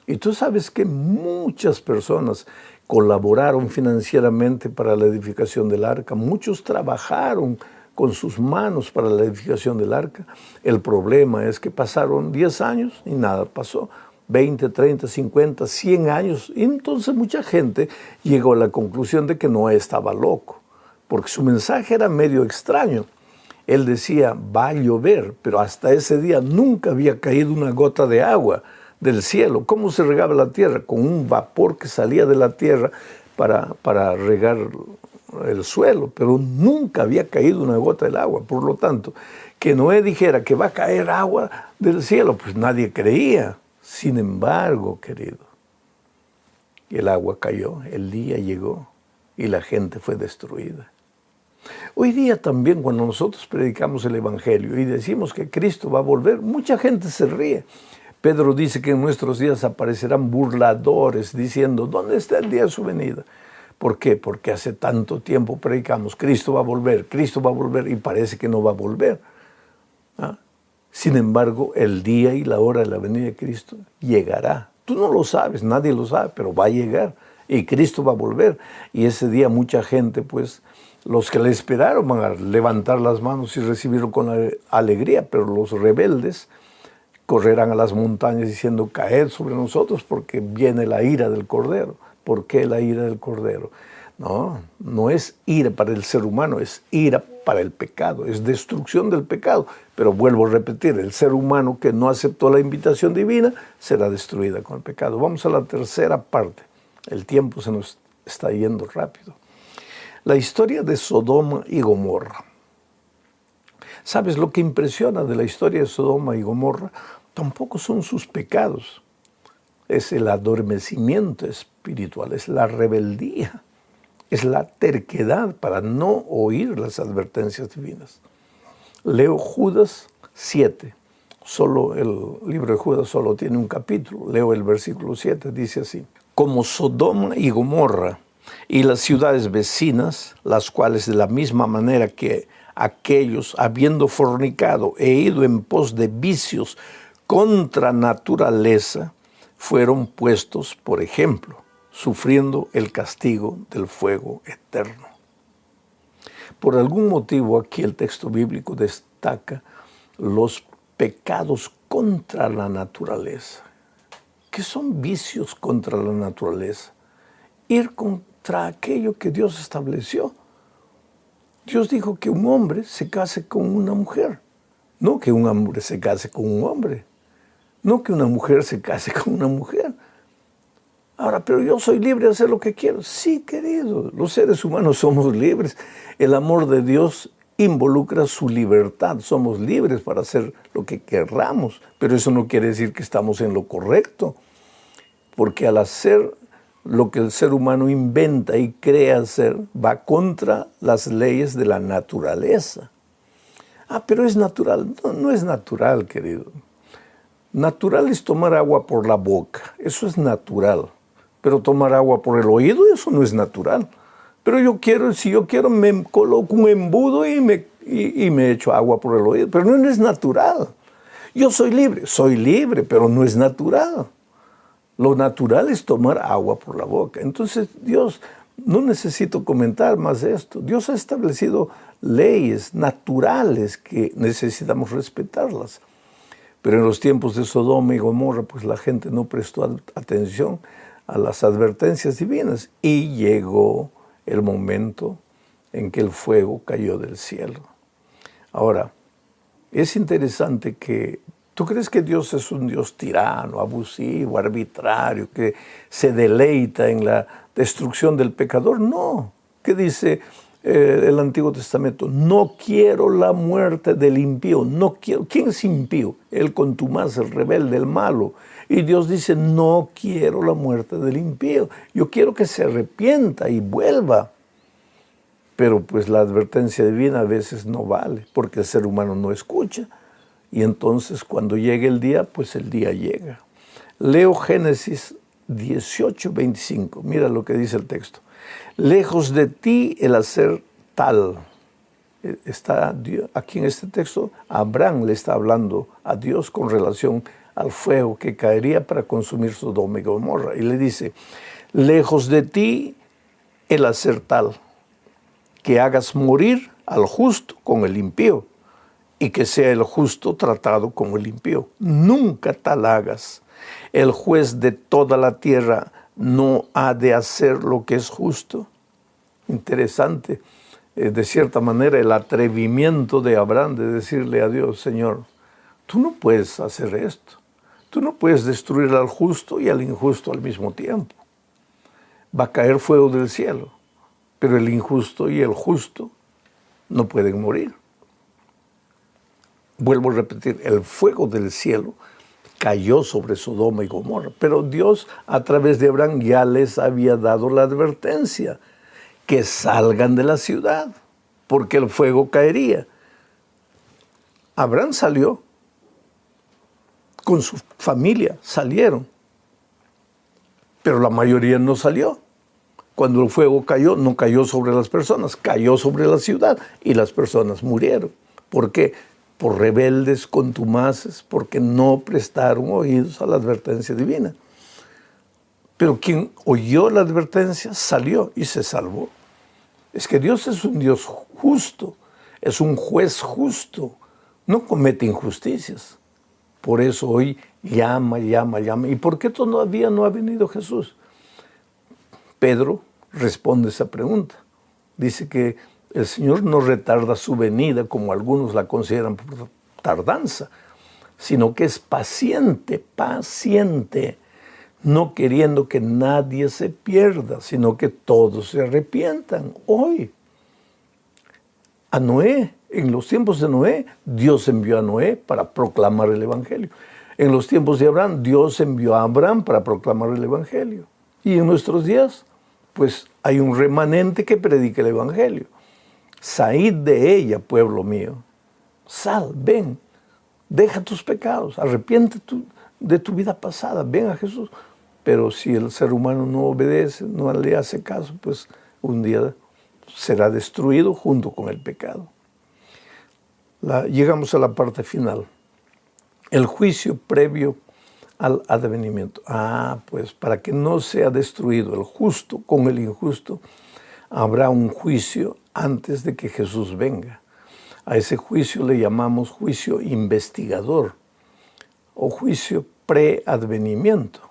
Y tú sabes que muchas personas colaboraron financieramente para la edificación del arca. Muchos trabajaron con sus manos para la edificación del arca. El problema es que pasaron 10 años y nada pasó. 20, 30, 50, 100 años. Y entonces mucha gente llegó a la conclusión de que Noé estaba loco, porque su mensaje era medio extraño. Él decía, va a llover, pero hasta ese día nunca había caído una gota de agua del cielo. ¿Cómo se regaba la tierra? Con un vapor que salía de la tierra para regar el suelo, pero nunca había caído una gota del agua. Por lo tanto, que Noé dijera que va a caer agua del cielo, pues nadie creía. Sin embargo, querido, el agua cayó, el día llegó y la gente fue destruida. Hoy día también, cuando nosotros predicamos el evangelio y decimos que Cristo va a volver, mucha gente se ríe. Pedro dice que en nuestros días aparecerán burladores diciendo, ¿dónde está el día de su venida? ¿Por qué? Porque hace tanto tiempo predicamos, Cristo va a volver y parece que no va a volver. ¿Ah? Sin embargo, el día y la hora de la venida de Cristo llegará. Tú no lo sabes, nadie lo sabe, pero va a llegar y Cristo va a volver. Y ese día mucha gente, pues, los que le esperaron van a levantar las manos y recibirlo con alegría, pero los rebeldes correrán a las montañas diciendo, caed sobre nosotros porque viene la ira del Cordero. ¿Por qué la ira del Cordero? No, no es ira para el ser humano, es ira para el pecado, es destrucción del pecado. Pero vuelvo a repetir, el ser humano que no aceptó la invitación divina será destruida con el pecado. Vamos a la tercera parte. El tiempo se nos está yendo rápido. La historia de Sodoma y Gomorra. ¿Sabes lo que impresiona de la historia de Sodoma y Gomorra? Tampoco son sus pecados. Es el adormecimiento espiritual, es la rebeldía, es la terquedad para no oír las advertencias divinas. Leo Judas 7. Solo el libro de Judas solo tiene un capítulo. Leo el versículo 7, dice así. Como Sodoma y Gomorra y las ciudades vecinas, las cuales de la misma manera que aquellos, habiendo fornicado e ido en pos de vicios contra naturaleza, fueron puestos, por ejemplo, sufriendo el castigo del fuego eterno. Por algún motivo aquí el texto bíblico destaca los pecados contra la naturaleza. ¿Qué son vicios contra la naturaleza? Ir contra aquello que Dios estableció. Dios dijo que un hombre se case con una mujer, no que un hombre se case con un hombre, no que una mujer se case con una mujer. Ahora, pero yo soy libre de hacer lo que quiero. Sí, querido, los seres humanos somos libres. El amor de Dios involucra su libertad. Somos libres para hacer lo que querramos, pero eso no quiere decir que estamos en lo correcto, porque al hacer lo que el ser humano inventa y crea hacer, va contra las leyes de la naturaleza. Ah, pero es natural. No, no es natural, querido. Natural es tomar agua por la boca. Eso es natural. Pero tomar agua por el oído, eso no es natural. Pero si yo quiero, me coloco un embudo y me echo agua por el oído. Pero no es natural. Yo soy libre, pero no es natural. Lo natural es tomar agua por la boca. Entonces, Dios, no necesito comentar más de esto. Dios ha establecido leyes naturales que necesitamos respetarlas. Pero en los tiempos de Sodoma y Gomorra, pues la gente no prestó atención a las advertencias divinas y llegó el momento en que el fuego cayó del cielo. Ahora, es interesante que ¿tú crees que Dios es un Dios tirano, abusivo, arbitrario, que se deleita en la destrucción del pecador? No. ¿Qué dice el Antiguo Testamento? No quiero la muerte del impío. No quiero. ¿Quién es impío? El contumaz, el rebelde, el malo. Y Dios dice, no quiero la muerte del impío. Yo quiero que se arrepienta y vuelva. Pero pues la advertencia divina a veces no vale, porque el ser humano no escucha. Y entonces cuando llegue el día, pues el día llega. Leo Génesis 18:25. Mira lo que dice el texto. Lejos de ti el hacer tal. Está aquí en este texto, Abraham le está hablando a Dios con relación al fuego que caería para consumir Sodoma y Gomorra. Y le dice, lejos de ti el hacer tal, que hagas morir al justo con el impío, y que sea el justo tratado como el impío. Nunca tal hagas. El juez de toda la tierra no ha de hacer lo que es justo. Interesante, de cierta manera, el atrevimiento de Abraham de decirle a Dios, Señor, tú no puedes hacer esto. Tú no puedes destruir al justo y al injusto al mismo tiempo. Va a caer fuego del cielo, pero el injusto y el justo no pueden morir. Vuelvo a repetir, el fuego del cielo cayó sobre Sodoma y Gomorra, pero Dios a través de Abraham ya les había dado la advertencia, que salgan de la ciudad, porque el fuego caería. Abraham salió, con su familia salieron, pero la mayoría no salió. Cuando el fuego cayó, no cayó sobre las personas, cayó sobre la ciudad y las personas murieron. ¿Por qué? Por rebeldes, contumaces, porque no prestaron oídos a la advertencia divina. Pero quien oyó la advertencia salió y se salvó. Es que Dios es un Dios justo, es un juez justo, no comete injusticias. Por eso hoy llama. ¿Y por qué todavía no ha venido Jesús? Pedro responde esa pregunta. Dice que el Señor no retarda su venida, como algunos la consideran por tardanza, sino que es paciente, no queriendo que nadie se pierda, sino que todos se arrepientan. Hoy, a Noé, en los tiempos de Noé, Dios envió a Noé para proclamar el Evangelio. En los tiempos de Abraham, Dios envió a Abraham para proclamar el Evangelio. Y en nuestros días, pues hay un remanente que predica el Evangelio. Salid de ella, pueblo mío. Sal, ven, deja tus pecados, arrepiéntete de tu vida pasada, ven a Jesús. Pero si el ser humano no obedece, no le hace caso, pues un día será destruido junto con el pecado. Llegamos a la parte final. El juicio previo al advenimiento. Pues para que no sea destruido el justo con el injusto, habrá un juicio antes de que Jesús venga. A ese juicio le llamamos juicio investigador o juicio preadvenimiento.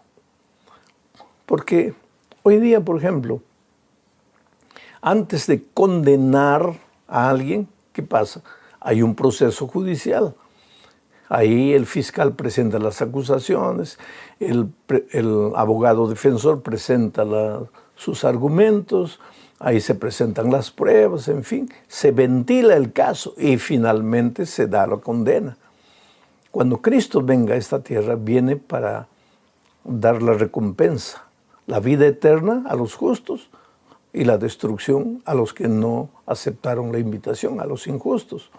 Porque hoy día, por ejemplo, antes de condenar a alguien, ¿qué pasa? Hay un proceso judicial. Ahí el fiscal presenta las acusaciones, el abogado defensor presenta sus argumentos, ahí se presentan las pruebas, en fin, se ventila el caso y finalmente se da la condena. Cuando Cristo venga a esta tierra, viene para dar la recompensa, la vida eterna a los justos y la destrucción a los que no aceptaron la invitación, a los injustos.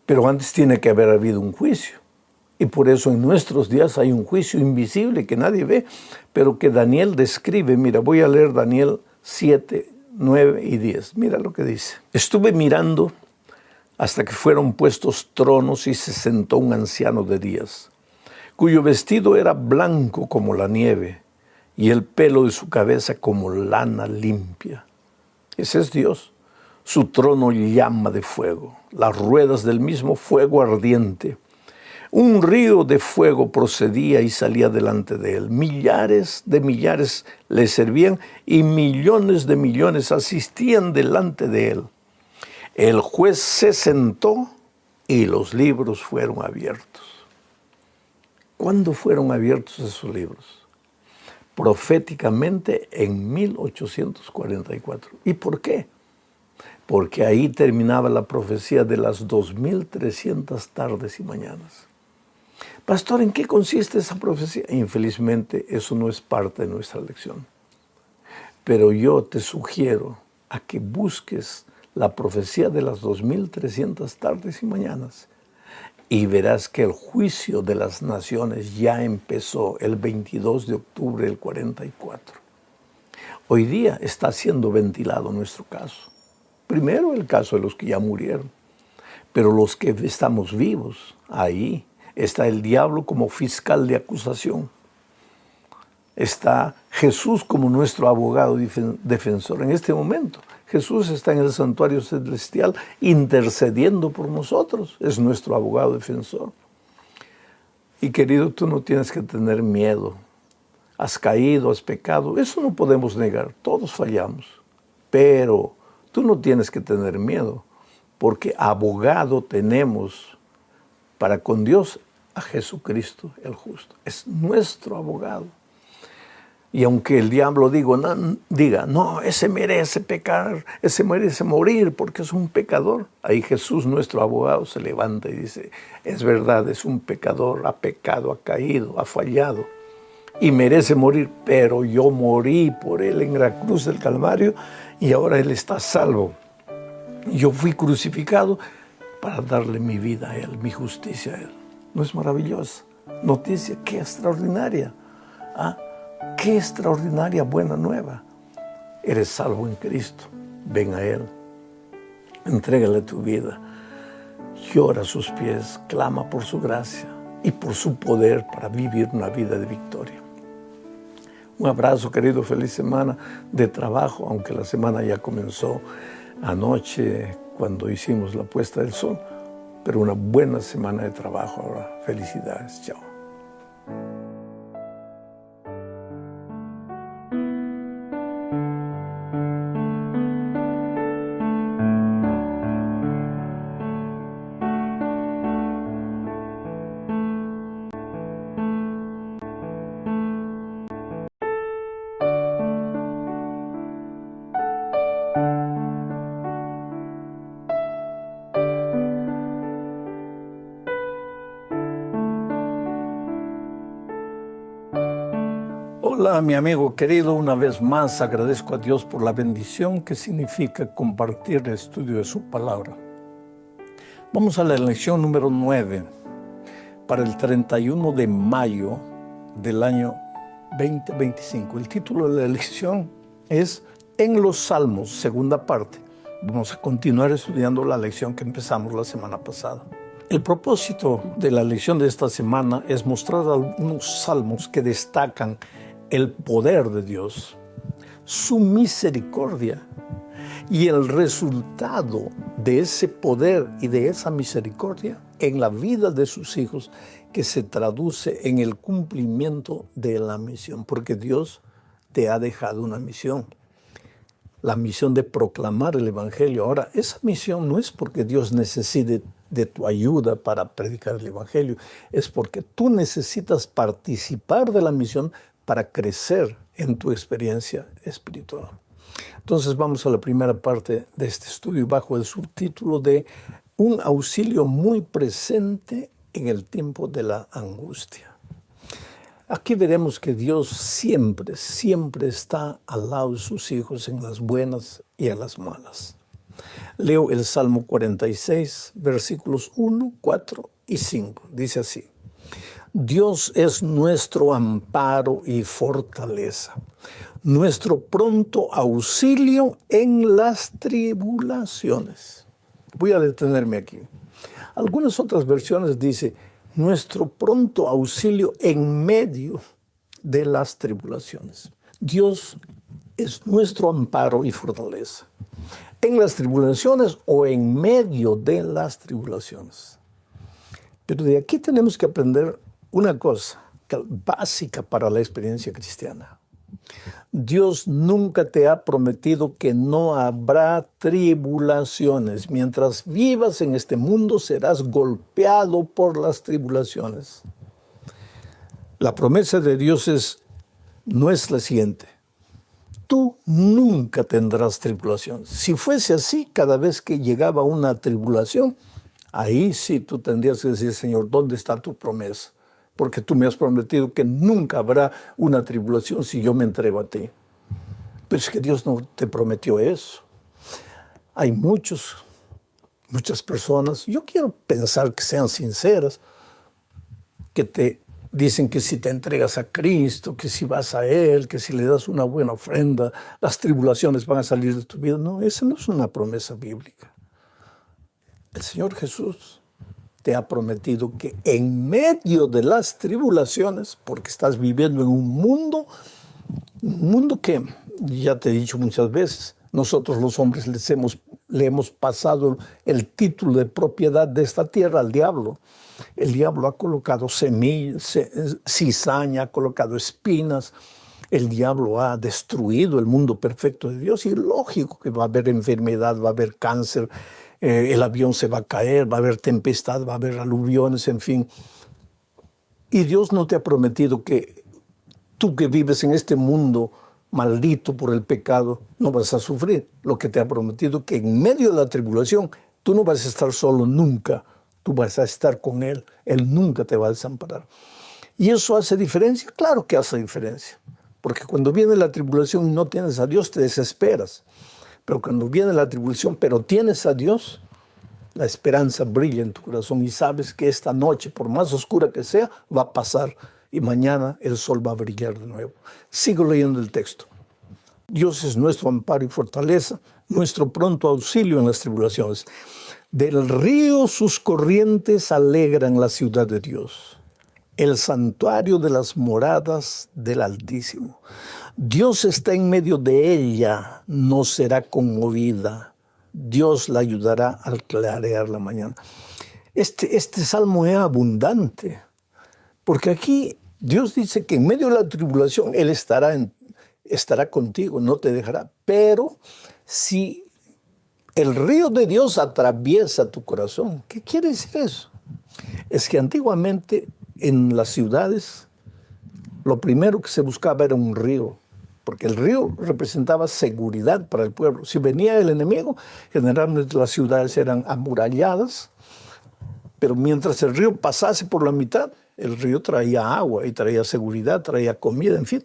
Pero antes tiene que haber habido un juicio. Y por eso en nuestros días hay un juicio invisible que nadie ve, pero que Daniel describe. Mira, voy a leer Daniel 7, 9 y 10. Mira lo que dice. Estuve mirando hasta que fueron puestos tronos y se sentó un anciano de días, cuyo vestido era blanco como la nieve y el pelo de su cabeza como lana limpia. Ese es Dios. Su trono llama de fuego, las ruedas del mismo fuego ardiente. Un río de fuego procedía y salía delante de él. Millares de millares le servían y millones de millones asistían delante de él. El juez se sentó y los libros fueron abiertos. ¿Cuándo fueron abiertos esos libros? Proféticamente en 1844. ¿Y por qué? Porque ahí terminaba la profecía de las 2300 tardes y mañanas. Pastor, ¿en qué consiste esa profecía? Infelizmente, eso no es parte de nuestra lección. Pero yo te sugiero a que busques la profecía de las 2300 tardes y mañanas y verás que el juicio de las naciones ya empezó el 22 de octubre del 44. Hoy día está siendo ventilado nuestro caso. Primero el caso de los que ya murieron, pero los que estamos vivos, ahí está el diablo como fiscal de acusación. Está Jesús como nuestro abogado defensor. En este momento, Jesús está en el santuario celestial intercediendo por nosotros. Es nuestro abogado defensor. Y querido, tú no tienes que tener miedo. Has caído, has pecado. Eso no podemos negar. Todos fallamos. Pero tú no tienes que tener miedo, porque abogado tenemos para con Dios a Jesucristo el justo. Es nuestro abogado. Y aunque el diablo diga, no, ese merece pecar, ese merece morir porque es un pecador, ahí Jesús, nuestro abogado, se levanta y dice, es verdad, es un pecador, ha pecado, ha caído, ha fallado y merece morir, pero yo morí por él en la cruz del Calvario y ahora él está salvo. Yo fui crucificado para darle mi vida a él, mi justicia a él. ¿No es maravillosa? Noticia, qué extraordinaria. Qué extraordinaria buena nueva. Eres salvo en Cristo. Ven a Él. Entrégale tu vida. Llora a sus pies. Clama por su gracia y por su poder para vivir una vida de victoria. Un abrazo, querido. Feliz semana de trabajo, aunque la semana ya comenzó anoche cuando hicimos la puesta del sol. Pero una buena semana de trabajo ahora. Felicidades. Chao. Hola, mi amigo querido, una vez más agradezco a Dios por la bendición que significa compartir el estudio de su palabra. Vamos a la lección número 9 para el 31 de mayo del año 2025. El título de la lección es En los Salmos, segunda parte. Vamos a continuar estudiando la lección que empezamos la semana pasada. El propósito de la lección de esta semana es mostrar algunos salmos que destacan el poder de Dios, su misericordia y el resultado de ese poder y de esa misericordia en la vida de sus hijos, que se traduce en el cumplimiento de la misión, porque Dios te ha dejado una misión. La misión de proclamar el Evangelio. Ahora, esa misión no es porque Dios necesite de tu ayuda para predicar el Evangelio, es porque tú necesitas participar de la misión para crecer en tu experiencia espiritual. Entonces vamos a la primera parte de este estudio bajo el subtítulo de Un auxilio muy presente en el tiempo de la angustia. Aquí veremos que Dios siempre está al lado de sus hijos en las buenas y en las malas. Leo el Salmo 46, versículos 1, 4 y 5. Dice así: Dios es nuestro amparo y fortaleza, nuestro pronto auxilio en las tribulaciones. Voy a detenerme aquí. Algunas otras versiones dicen nuestro pronto auxilio en medio de las tribulaciones. Dios es nuestro amparo y fortaleza en las tribulaciones o en medio de las tribulaciones. Pero de aquí tenemos que aprender una cosa básica para la experiencia cristiana. Dios nunca te ha prometido que no habrá tribulaciones. Mientras vivas en este mundo serás golpeado por las tribulaciones. La promesa de Dios no es la siguiente: tú nunca tendrás tribulación. Si fuese así, cada vez que llegaba una tribulación, ahí sí tú tendrías que decir: Señor, ¿dónde está tu promesa? Porque tú me has prometido que nunca habrá una tribulación si yo me entrego a ti. Pero es que Dios no te prometió eso. Hay muchas personas, yo quiero pensar que sean sinceras, que te dicen que si te entregas a Cristo, que si vas a Él, que si le das una buena ofrenda, las tribulaciones van a salir de tu vida. No, esa no es una promesa bíblica. El Señor Jesús te ha prometido que en medio de las tribulaciones, porque estás viviendo en un mundo que, ya te he dicho muchas veces, nosotros los hombres le hemos pasado el título de propiedad de esta tierra al diablo. El diablo ha colocado semillas, cizaña, ha colocado espinas. El diablo ha destruido el mundo perfecto de Dios, y lógico que va a haber enfermedad, va a haber cáncer, el avión se va a caer, va a haber tempestad, va a haber aluviones, en fin. Y Dios no te ha prometido que tú, que vives en este mundo maldito por el pecado, no vas a sufrir. Lo que te ha prometido que en medio de la tribulación tú no vas a estar solo nunca. Tú vas a estar con Él. Él nunca te va a desamparar. ¿Y eso hace diferencia? Claro que hace diferencia. Porque cuando viene la tribulación y no tienes a Dios, te desesperas. Pero cuando viene la tribulación, pero tienes a Dios, la esperanza brilla en tu corazón y sabes que esta noche, por más oscura que sea, va a pasar y mañana el sol va a brillar de nuevo. Sigo leyendo el texto. Dios es nuestro amparo y fortaleza, nuestro pronto auxilio en las tribulaciones. Del río sus corrientes alegran la ciudad de Dios, el santuario de las moradas del Altísimo. Dios está en medio de ella, no será conmovida. Dios la ayudará al clarear la mañana. Este salmo es abundante, porque aquí Dios dice que en medio de la tribulación Él estará contigo, no te dejará. Pero si el río de Dios atraviesa tu corazón, ¿qué quiere decir eso? Es que antiguamente en las ciudades lo primero que se buscaba era un río, porque el río representaba seguridad para el pueblo. Si venía el enemigo, generalmente las ciudades eran amuralladas, pero mientras el río pasase por la mitad, el río traía agua y traía seguridad, traía comida, en fin,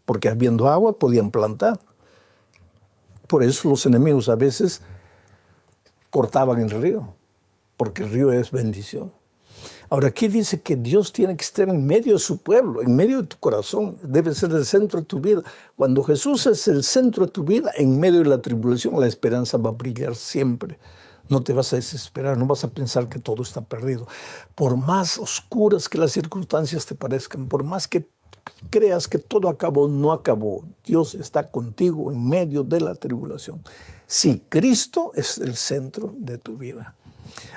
porque habiendo agua podían plantar. Por eso los enemigos a veces cortaban el río, porque el río es bendición. Ahora, aquí dice que Dios tiene que estar en medio de su pueblo, en medio de tu corazón. Debe ser el centro de tu vida. Cuando Jesús es el centro de tu vida, en medio de la tribulación, la esperanza va a brillar siempre. No te vas a desesperar, no vas a pensar que todo está perdido. Por más oscuras que las circunstancias te parezcan, por más que creas que todo acabó, no acabó. Dios está contigo en medio de la tribulación. Sí, Cristo es el centro de tu vida.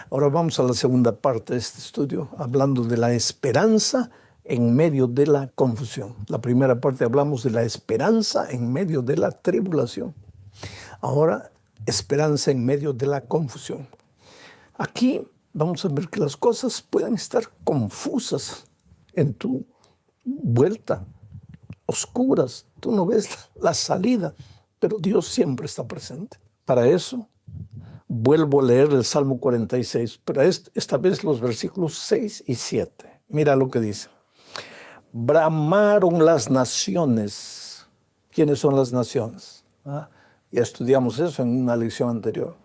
Ahora vamos a la segunda parte de este estudio, hablando de la esperanza en medio de la confusión. La primera parte hablamos de la esperanza en medio de la tribulación. Ahora, esperanza en medio de la confusión. Aquí vamos a ver que las cosas pueden estar confusas en tu vuelta, oscuras. Tú no ves la salida, pero Dios siempre está presente. Para eso, vuelvo a leer el Salmo 46, pero esta vez los versículos 6 y 7. Mira lo que dice. Bramaron las naciones. ¿Quiénes son las naciones? Ya estudiamos eso en una lección anterior.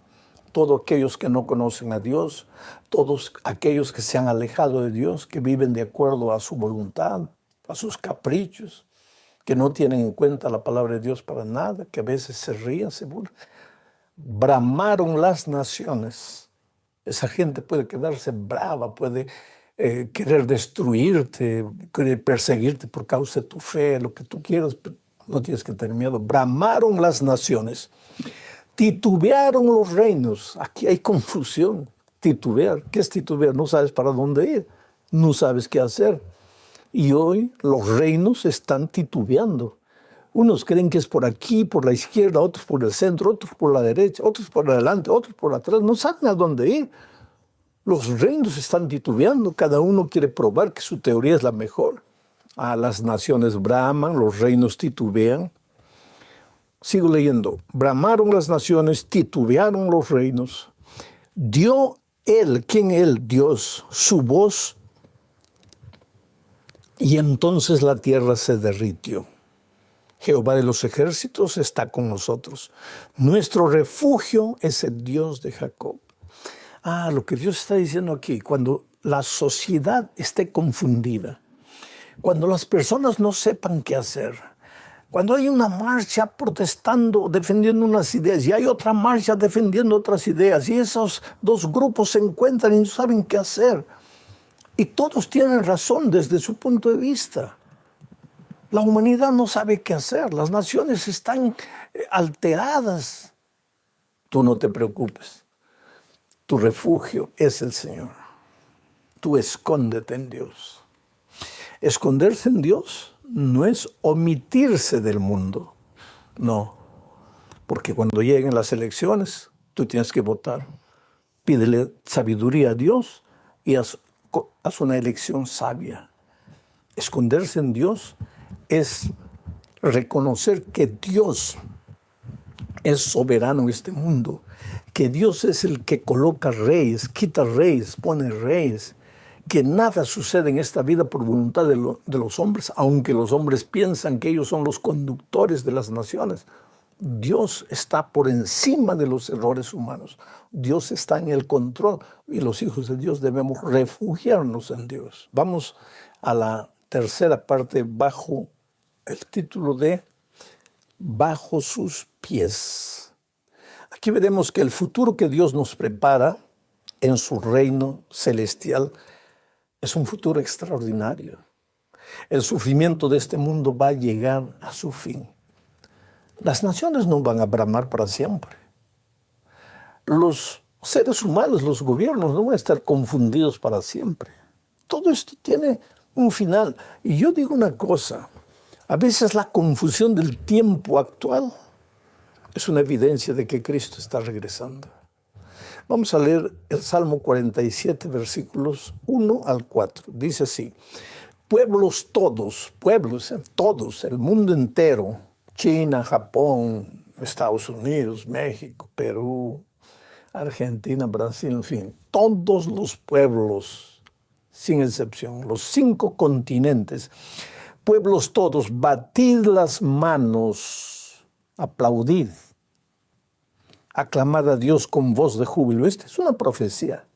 Todos aquellos que no conocen a Dios, todos aquellos que se han alejado de Dios, que viven de acuerdo a su voluntad, a sus caprichos, que no tienen en cuenta la palabra de Dios para nada, que a veces se ríen, se burlan. Bramaron las naciones. Esa gente puede quedarse brava, puede querer destruirte, querer perseguirte por causa de tu fe, lo que tú quieras, pero no tienes que tener miedo. Bramaron las naciones, titubearon los reinos. Aquí hay confusión. Titubear. ¿Qué es titubear? No sabes para dónde ir, no sabes qué hacer. Y hoy los reinos están titubeando. Unos creen que es por aquí, por la izquierda, otros por el centro, otros por la derecha, otros por adelante, otros por atrás. No saben a dónde ir. Los reinos están titubeando. Cada uno quiere probar que su teoría es la mejor. Las naciones braman, los reinos titubean. Sigo leyendo. Bramaron las naciones, titubearon los reinos. Dio él, ¿quién él? Dios, su voz. Y entonces la tierra se derritió. Jehová de los ejércitos está con nosotros. Nuestro refugio es el Dios de Jacob. Lo que Dios está diciendo aquí, cuando la sociedad esté confundida, cuando las personas no sepan qué hacer, cuando hay una marcha protestando, defendiendo unas ideas, y hay otra marcha defendiendo otras ideas, y esos dos grupos se encuentran y no saben qué hacer, y todos tienen razón desde su punto de vista. La humanidad no sabe qué hacer, las naciones están alteradas. Tú no te preocupes, tu refugio es el Señor. Tú escóndete en Dios. Esconderse en Dios no es omitirse del mundo, no, porque cuando lleguen las elecciones, tú tienes que votar. Pídele sabiduría a Dios y haz una elección sabia. Esconderse en Dios es reconocer que Dios es soberano en este mundo, que Dios es el que coloca reyes, quita reyes, pone reyes, que nada sucede en esta vida por voluntad de los hombres, aunque los hombres piensan que ellos son los conductores de las naciones. Dios está por encima de los errores humanos. Dios está en el control y los hijos de Dios debemos refugiarnos en Dios. Vamos a la tercera parte bajo el título de Bajo sus pies. Aquí veremos que el futuro que Dios nos prepara en su reino celestial es un futuro extraordinario. El sufrimiento de este mundo va a llegar a su fin. Las naciones no van a bramar para siempre. Los seres humanos, los gobiernos no van a estar confundidos para siempre. Todo esto tiene un final. Y yo digo una cosa, a veces la confusión del tiempo actual es una evidencia de que Cristo está regresando. Vamos a leer el Salmo 47, versículos 1 al 4. Dice así: pueblos, todos, el mundo entero, China, Japón, Estados Unidos, México, Perú, Argentina, Brasil, en fin, todos los pueblos, sin excepción, los 5 continentes, pueblos todos, batid las manos, aplaudid, aclamad a Dios con voz de júbilo. Esta es una profecía.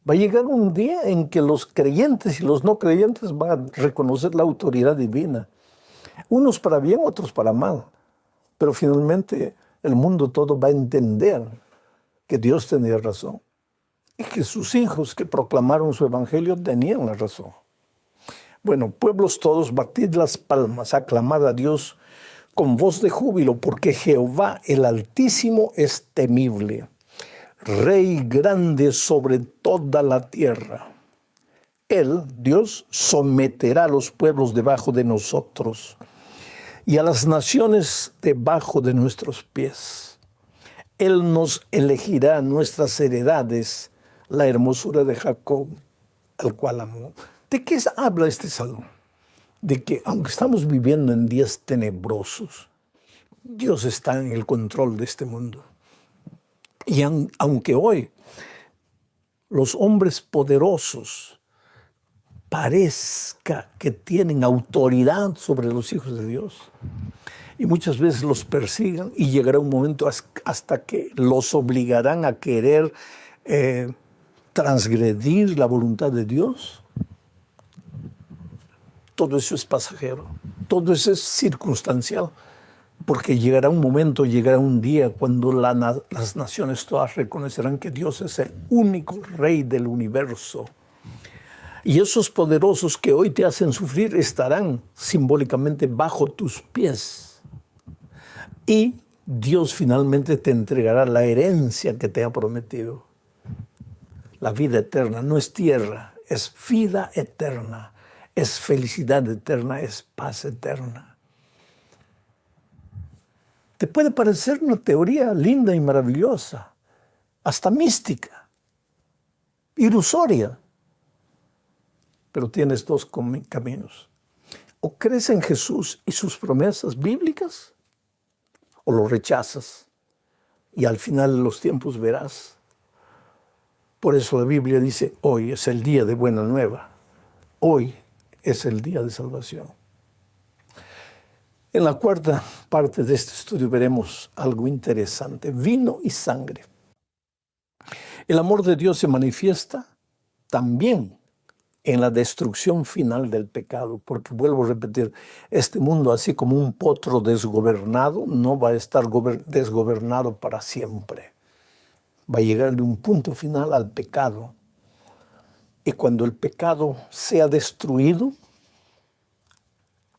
Va a llegar un día en que los creyentes y los no creyentes van a reconocer la autoridad divina. Unos para bien, otros para mal. Pero finalmente el mundo todo va a entender que Dios tenía razón y que sus hijos que proclamaron su evangelio tenían la razón. Bueno, pueblos todos, batid las palmas, aclamad a Dios con voz de júbilo, porque Jehová el Altísimo es temible, Rey grande sobre toda la tierra. Él, Dios, someterá a los pueblos debajo de nosotros y a las naciones debajo de nuestros pies. Él nos elegirá nuestras heredades, la hermosura de Jacob, al cual amó. ¿De qué habla este salmo? De que aunque estamos viviendo en días tenebrosos, Dios está en el control de este mundo. Y aunque hoy los hombres poderosos parezca que tienen autoridad sobre los hijos de Dios, y muchas veces los persigan, y llegará un momento hasta que los obligarán a querer transgredir la voluntad de Dios, todo eso es pasajero, todo eso es circunstancial, porque llegará un momento, llegará un día cuando las naciones todas reconocerán que Dios es el único Rey del universo. Y esos poderosos que hoy te hacen sufrir estarán simbólicamente bajo tus pies. Y Dios finalmente te entregará la herencia que te ha prometido. La vida eterna no es tierra, es vida eterna, es felicidad eterna, es paz eterna. Te puede parecer una teoría linda y maravillosa, hasta mística, ilusoria. Pero tienes dos caminos. O crees en Jesús y sus promesas bíblicas, o lo rechazas. Y al final de los tiempos verás. Por eso la Biblia dice, hoy es el día de buena nueva. Hoy es el día de salvación. En la cuarta parte de este estudio veremos algo interesante. Vino y sangre. El amor de Dios se manifiesta también en la destrucción final del pecado, porque vuelvo a repetir, este mundo, así como un potro desgobernado, no va a estar desgobernado para siempre. Va a llegar de un punto final al pecado. Y cuando el pecado sea destruido,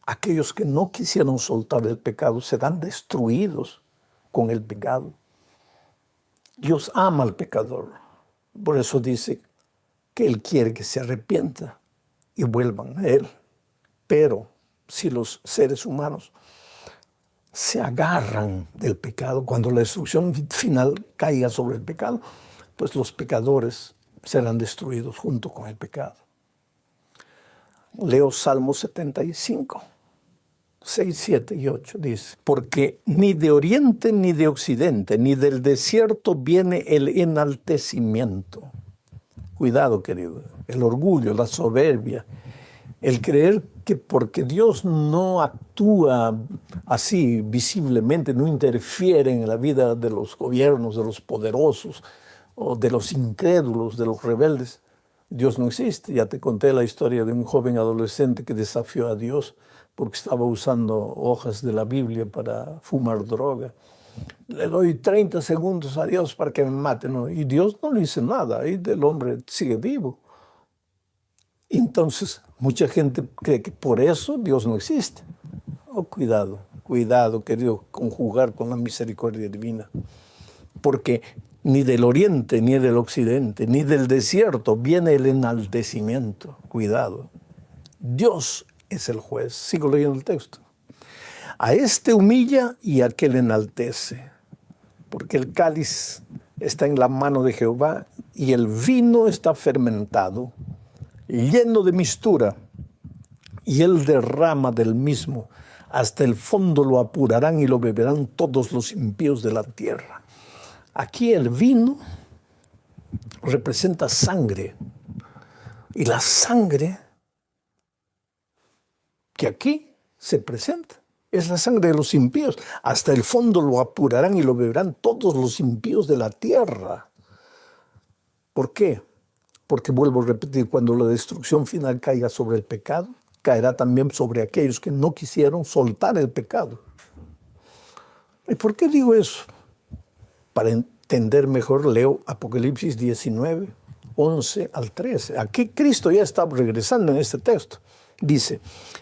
aquellos que no quisieron soltar el pecado serán destruidos con el pecado. Dios ama al pecador. Por eso dice que Él quiere que se arrepienta y vuelvan a Él. Pero si los seres humanos se agarran del pecado, cuando la destrucción final caiga sobre el pecado, pues los pecadores serán destruidos junto con el pecado. Leo Salmo 75, 6, 7 y 8, dice, porque ni de oriente ni de occidente, ni del desierto viene el enaltecimiento. Cuidado, querido, el orgullo, la soberbia, el creer que porque Dios no actúa así visiblemente, no interfiere en la vida de los gobiernos, de los poderosos, o de los incrédulos, de los rebeldes, Dios no existe. Ya te conté la historia de un joven adolescente que desafió a Dios porque estaba usando hojas de la Biblia para fumar droga. Le doy 30 segundos a Dios para que me mate, ¿no? Y Dios no le dice nada, y el hombre sigue vivo. Entonces, mucha gente cree que por eso Dios no existe. Oh, cuidado, cuidado, querido, conjugar con la misericordia divina. Porque ni del oriente, ni del occidente, ni del desierto viene el enaltecimiento. Cuidado. Dios es el juez. Sigo leyendo el texto. A este humilla y a aquel enaltece, porque el cáliz está en la mano de Jehová y el vino está fermentado, lleno de mistura, y él derrama del mismo. Hasta el fondo lo apurarán y lo beberán todos los impíos de la tierra. Aquí el vino representa sangre, y la sangre que aquí se presenta es la sangre de los impíos. Hasta el fondo lo apurarán y lo beberán todos los impíos de la tierra. ¿Por qué? Porque vuelvo a repetir, cuando la destrucción final caiga sobre el pecado, caerá también sobre aquellos que no quisieron soltar el pecado. ¿Y por qué digo eso? Para entender mejor, leo Apocalipsis 19, 11 al 13. Aquí Cristo ya está regresando en este texto. Dice,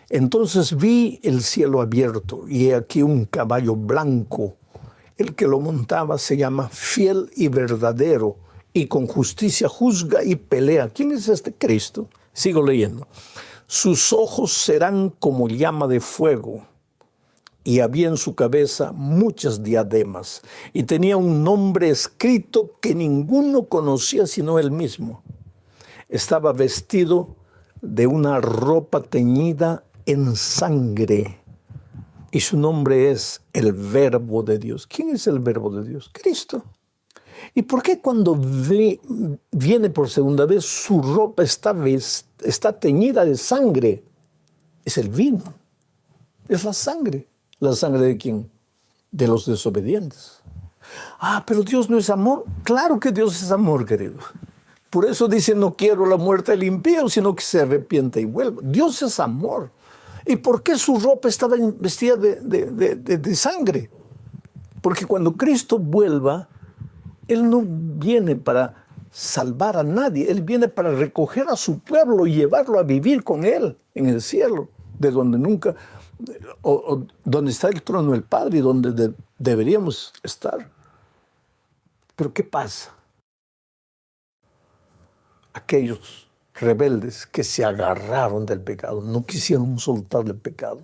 entonces vi el cielo abierto y he aquí un caballo blanco. El que lo montaba se llama Fiel y Verdadero, y con justicia juzga y pelea. ¿Quién es este Cristo? Sigo leyendo. Sus ojos serán como llama de fuego, y había en su cabeza muchas diademas, y tenía un nombre escrito que ninguno conocía sino él mismo. Estaba vestido de una ropa teñida en sangre, y su nombre es el Verbo de Dios. ¿Quién es el Verbo de Dios? Cristo. ¿Y por qué cuando viene por segunda vez su ropa está teñida de sangre? Es el vino, es la sangre. ¿La sangre de quién? De los desobedientes. Ah, pero Dios no es amor. Claro que Dios es amor, querido. Por eso dice, no quiero la muerte del impío, sino que se arrepienta y vuelva. Dios es amor. ¿Y por qué su ropa estaba vestida de sangre? Porque cuando Cristo vuelva, Él no viene para salvar a nadie. Él viene para recoger a su pueblo y llevarlo a vivir con Él en el cielo, de donde nunca, o donde está el trono del Padre y donde deberíamos estar. Pero ¿qué pasa? Aquellos rebeldes que se agarraron del pecado, no quisieron soltar el pecado.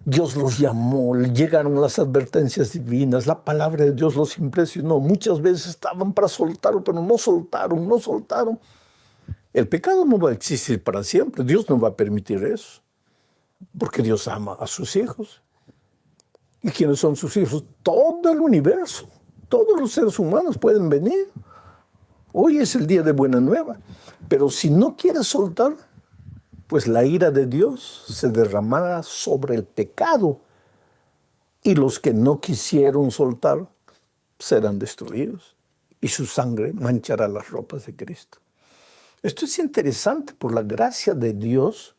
Dios los llamó, llegaron las advertencias divinas, la palabra de Dios los impresionó. Muchas veces estaban para soltarlo, pero no soltaron. El pecado no va a existir para siempre. Dios no va a permitir eso, porque Dios ama a sus hijos. ¿Y quiénes son sus hijos? Todo el universo, todos los seres humanos pueden venir. Hoy es el día de buena nueva, pero si no quieres soltar, pues la ira de Dios se derramará sobre el pecado y los que no quisieron soltar serán destruidos y su sangre manchará las ropas de Cristo. Esto es interesante, por la gracia de Dios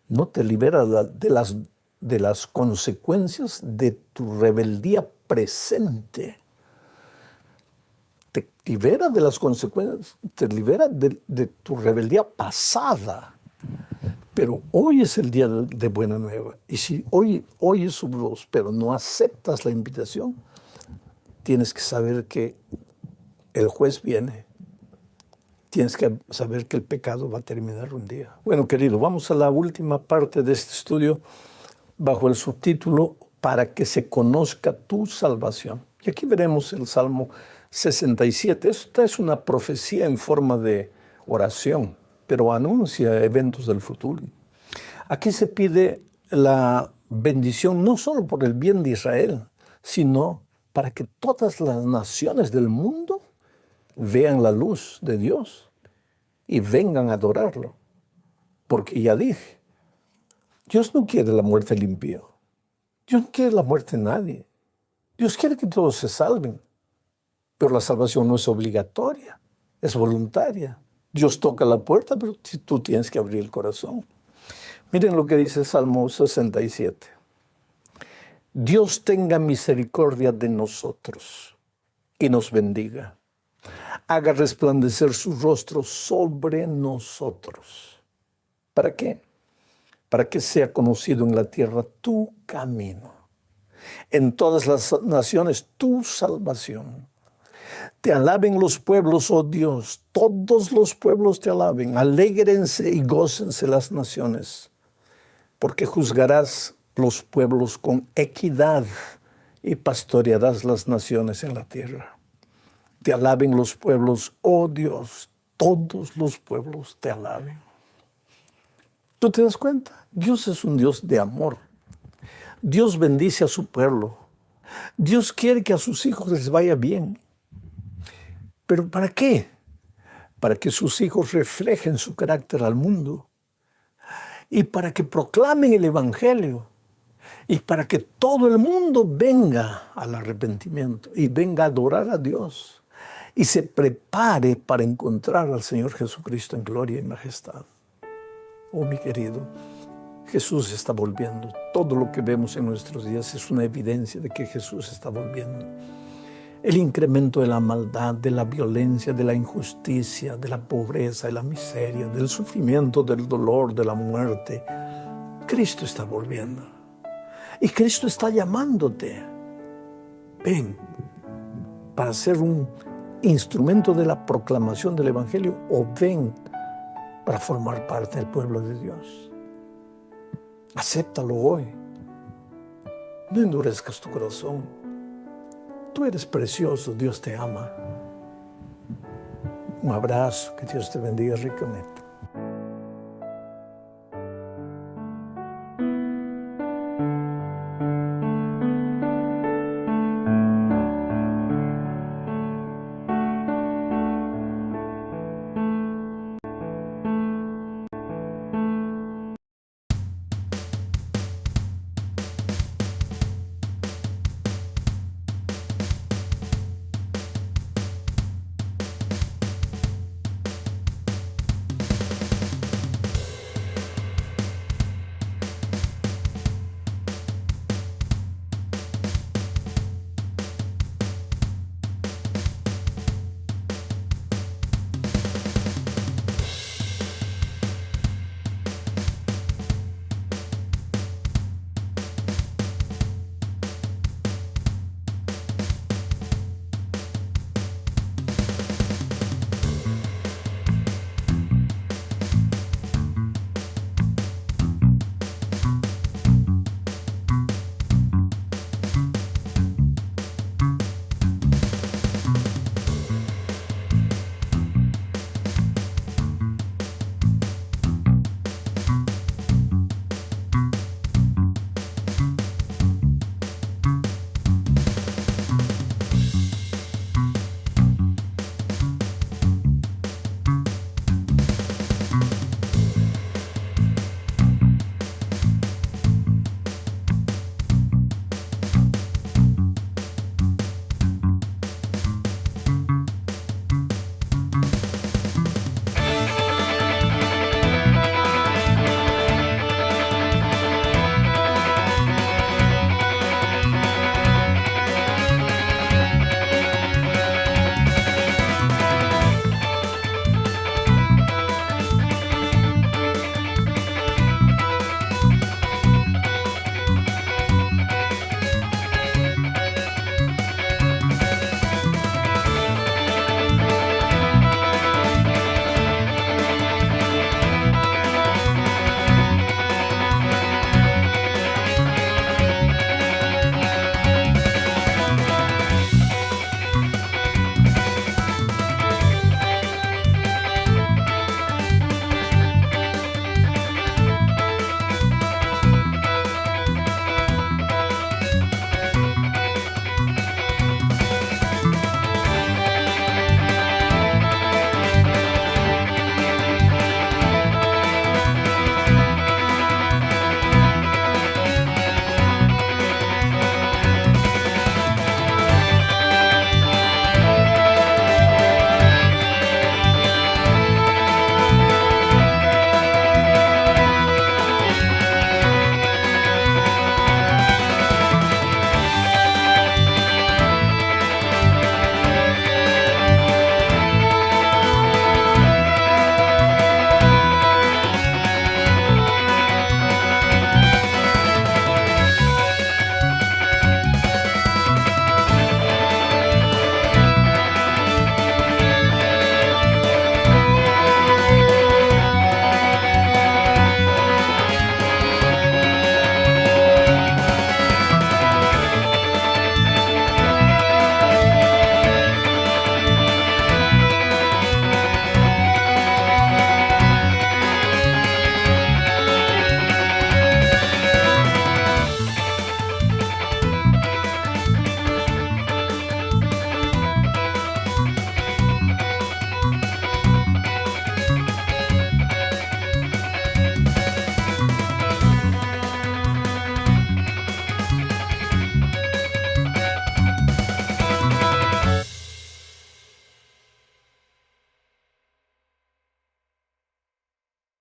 no te libera de las consecuencias de tu rebeldía presente. Te libera de las consecuencias, te libera de tu rebeldía pasada. Pero hoy es el día de buena nueva. Y si hoy oyes su voz, pero no aceptas la invitación, tienes que saber que el juez viene. Tienes que saber que el pecado va a terminar un día. Bueno, querido, vamos a la última parte de este estudio bajo el subtítulo Para que se conozca tu salvación. Y aquí veremos el Salmo 67. Esta es una profecía en forma de oración, pero anuncia eventos del futuro. Aquí se pide la bendición no solo por el bien de Israel, sino para que todas las naciones del mundo vean la luz de Dios y vengan a adorarlo. Porque ya dije, Dios no quiere la muerte del impío. Dios no quiere la muerte de nadie. Dios quiere que todos se salven. Pero la salvación no es obligatoria, es voluntaria. Dios toca la puerta, pero tú tienes que abrir el corazón. Miren lo que dice el Salmo 67. Dios tenga misericordia de nosotros y nos bendiga. Haga resplandecer su rostro sobre nosotros. ¿Para qué? Para que sea conocido en la tierra tu camino. En todas las naciones tu salvación. Te alaben los pueblos, oh Dios, todos los pueblos te alaben. Alégrense y gócense las naciones, porque juzgarás los pueblos con equidad y pastorearás las naciones en la tierra. Te alaben los pueblos, oh Dios, todos los pueblos te alaben. ¿Tú te das cuenta? Dios es un Dios de amor. Dios bendice a su pueblo. Dios quiere que a sus hijos les vaya bien. ¿Pero para qué? Para que sus hijos reflejen su carácter al mundo. Y para que proclamen el Evangelio. Y para que todo el mundo venga al arrepentimiento y venga a adorar a Dios. Y se prepare para encontrar al Señor Jesucristo en gloria y majestad. Oh, mi querido, Jesús está volviendo. Todo lo que vemos en nuestros días es una evidencia de que Jesús está volviendo. el incremento de la maldad, de la violencia, de la injusticia, de la pobreza, de la miseria, del sufrimiento, del dolor, de la muerte. Cristo está volviendo. Y Cristo está llamándote. Ven para ser un instrumento de la proclamación del Evangelio, o ven para formar parte del pueblo de Dios. Acéptalo hoy. No endurezcas tu corazón. Tú eres precioso, Dios te ama. Un abrazo, que Dios te bendiga ricamente.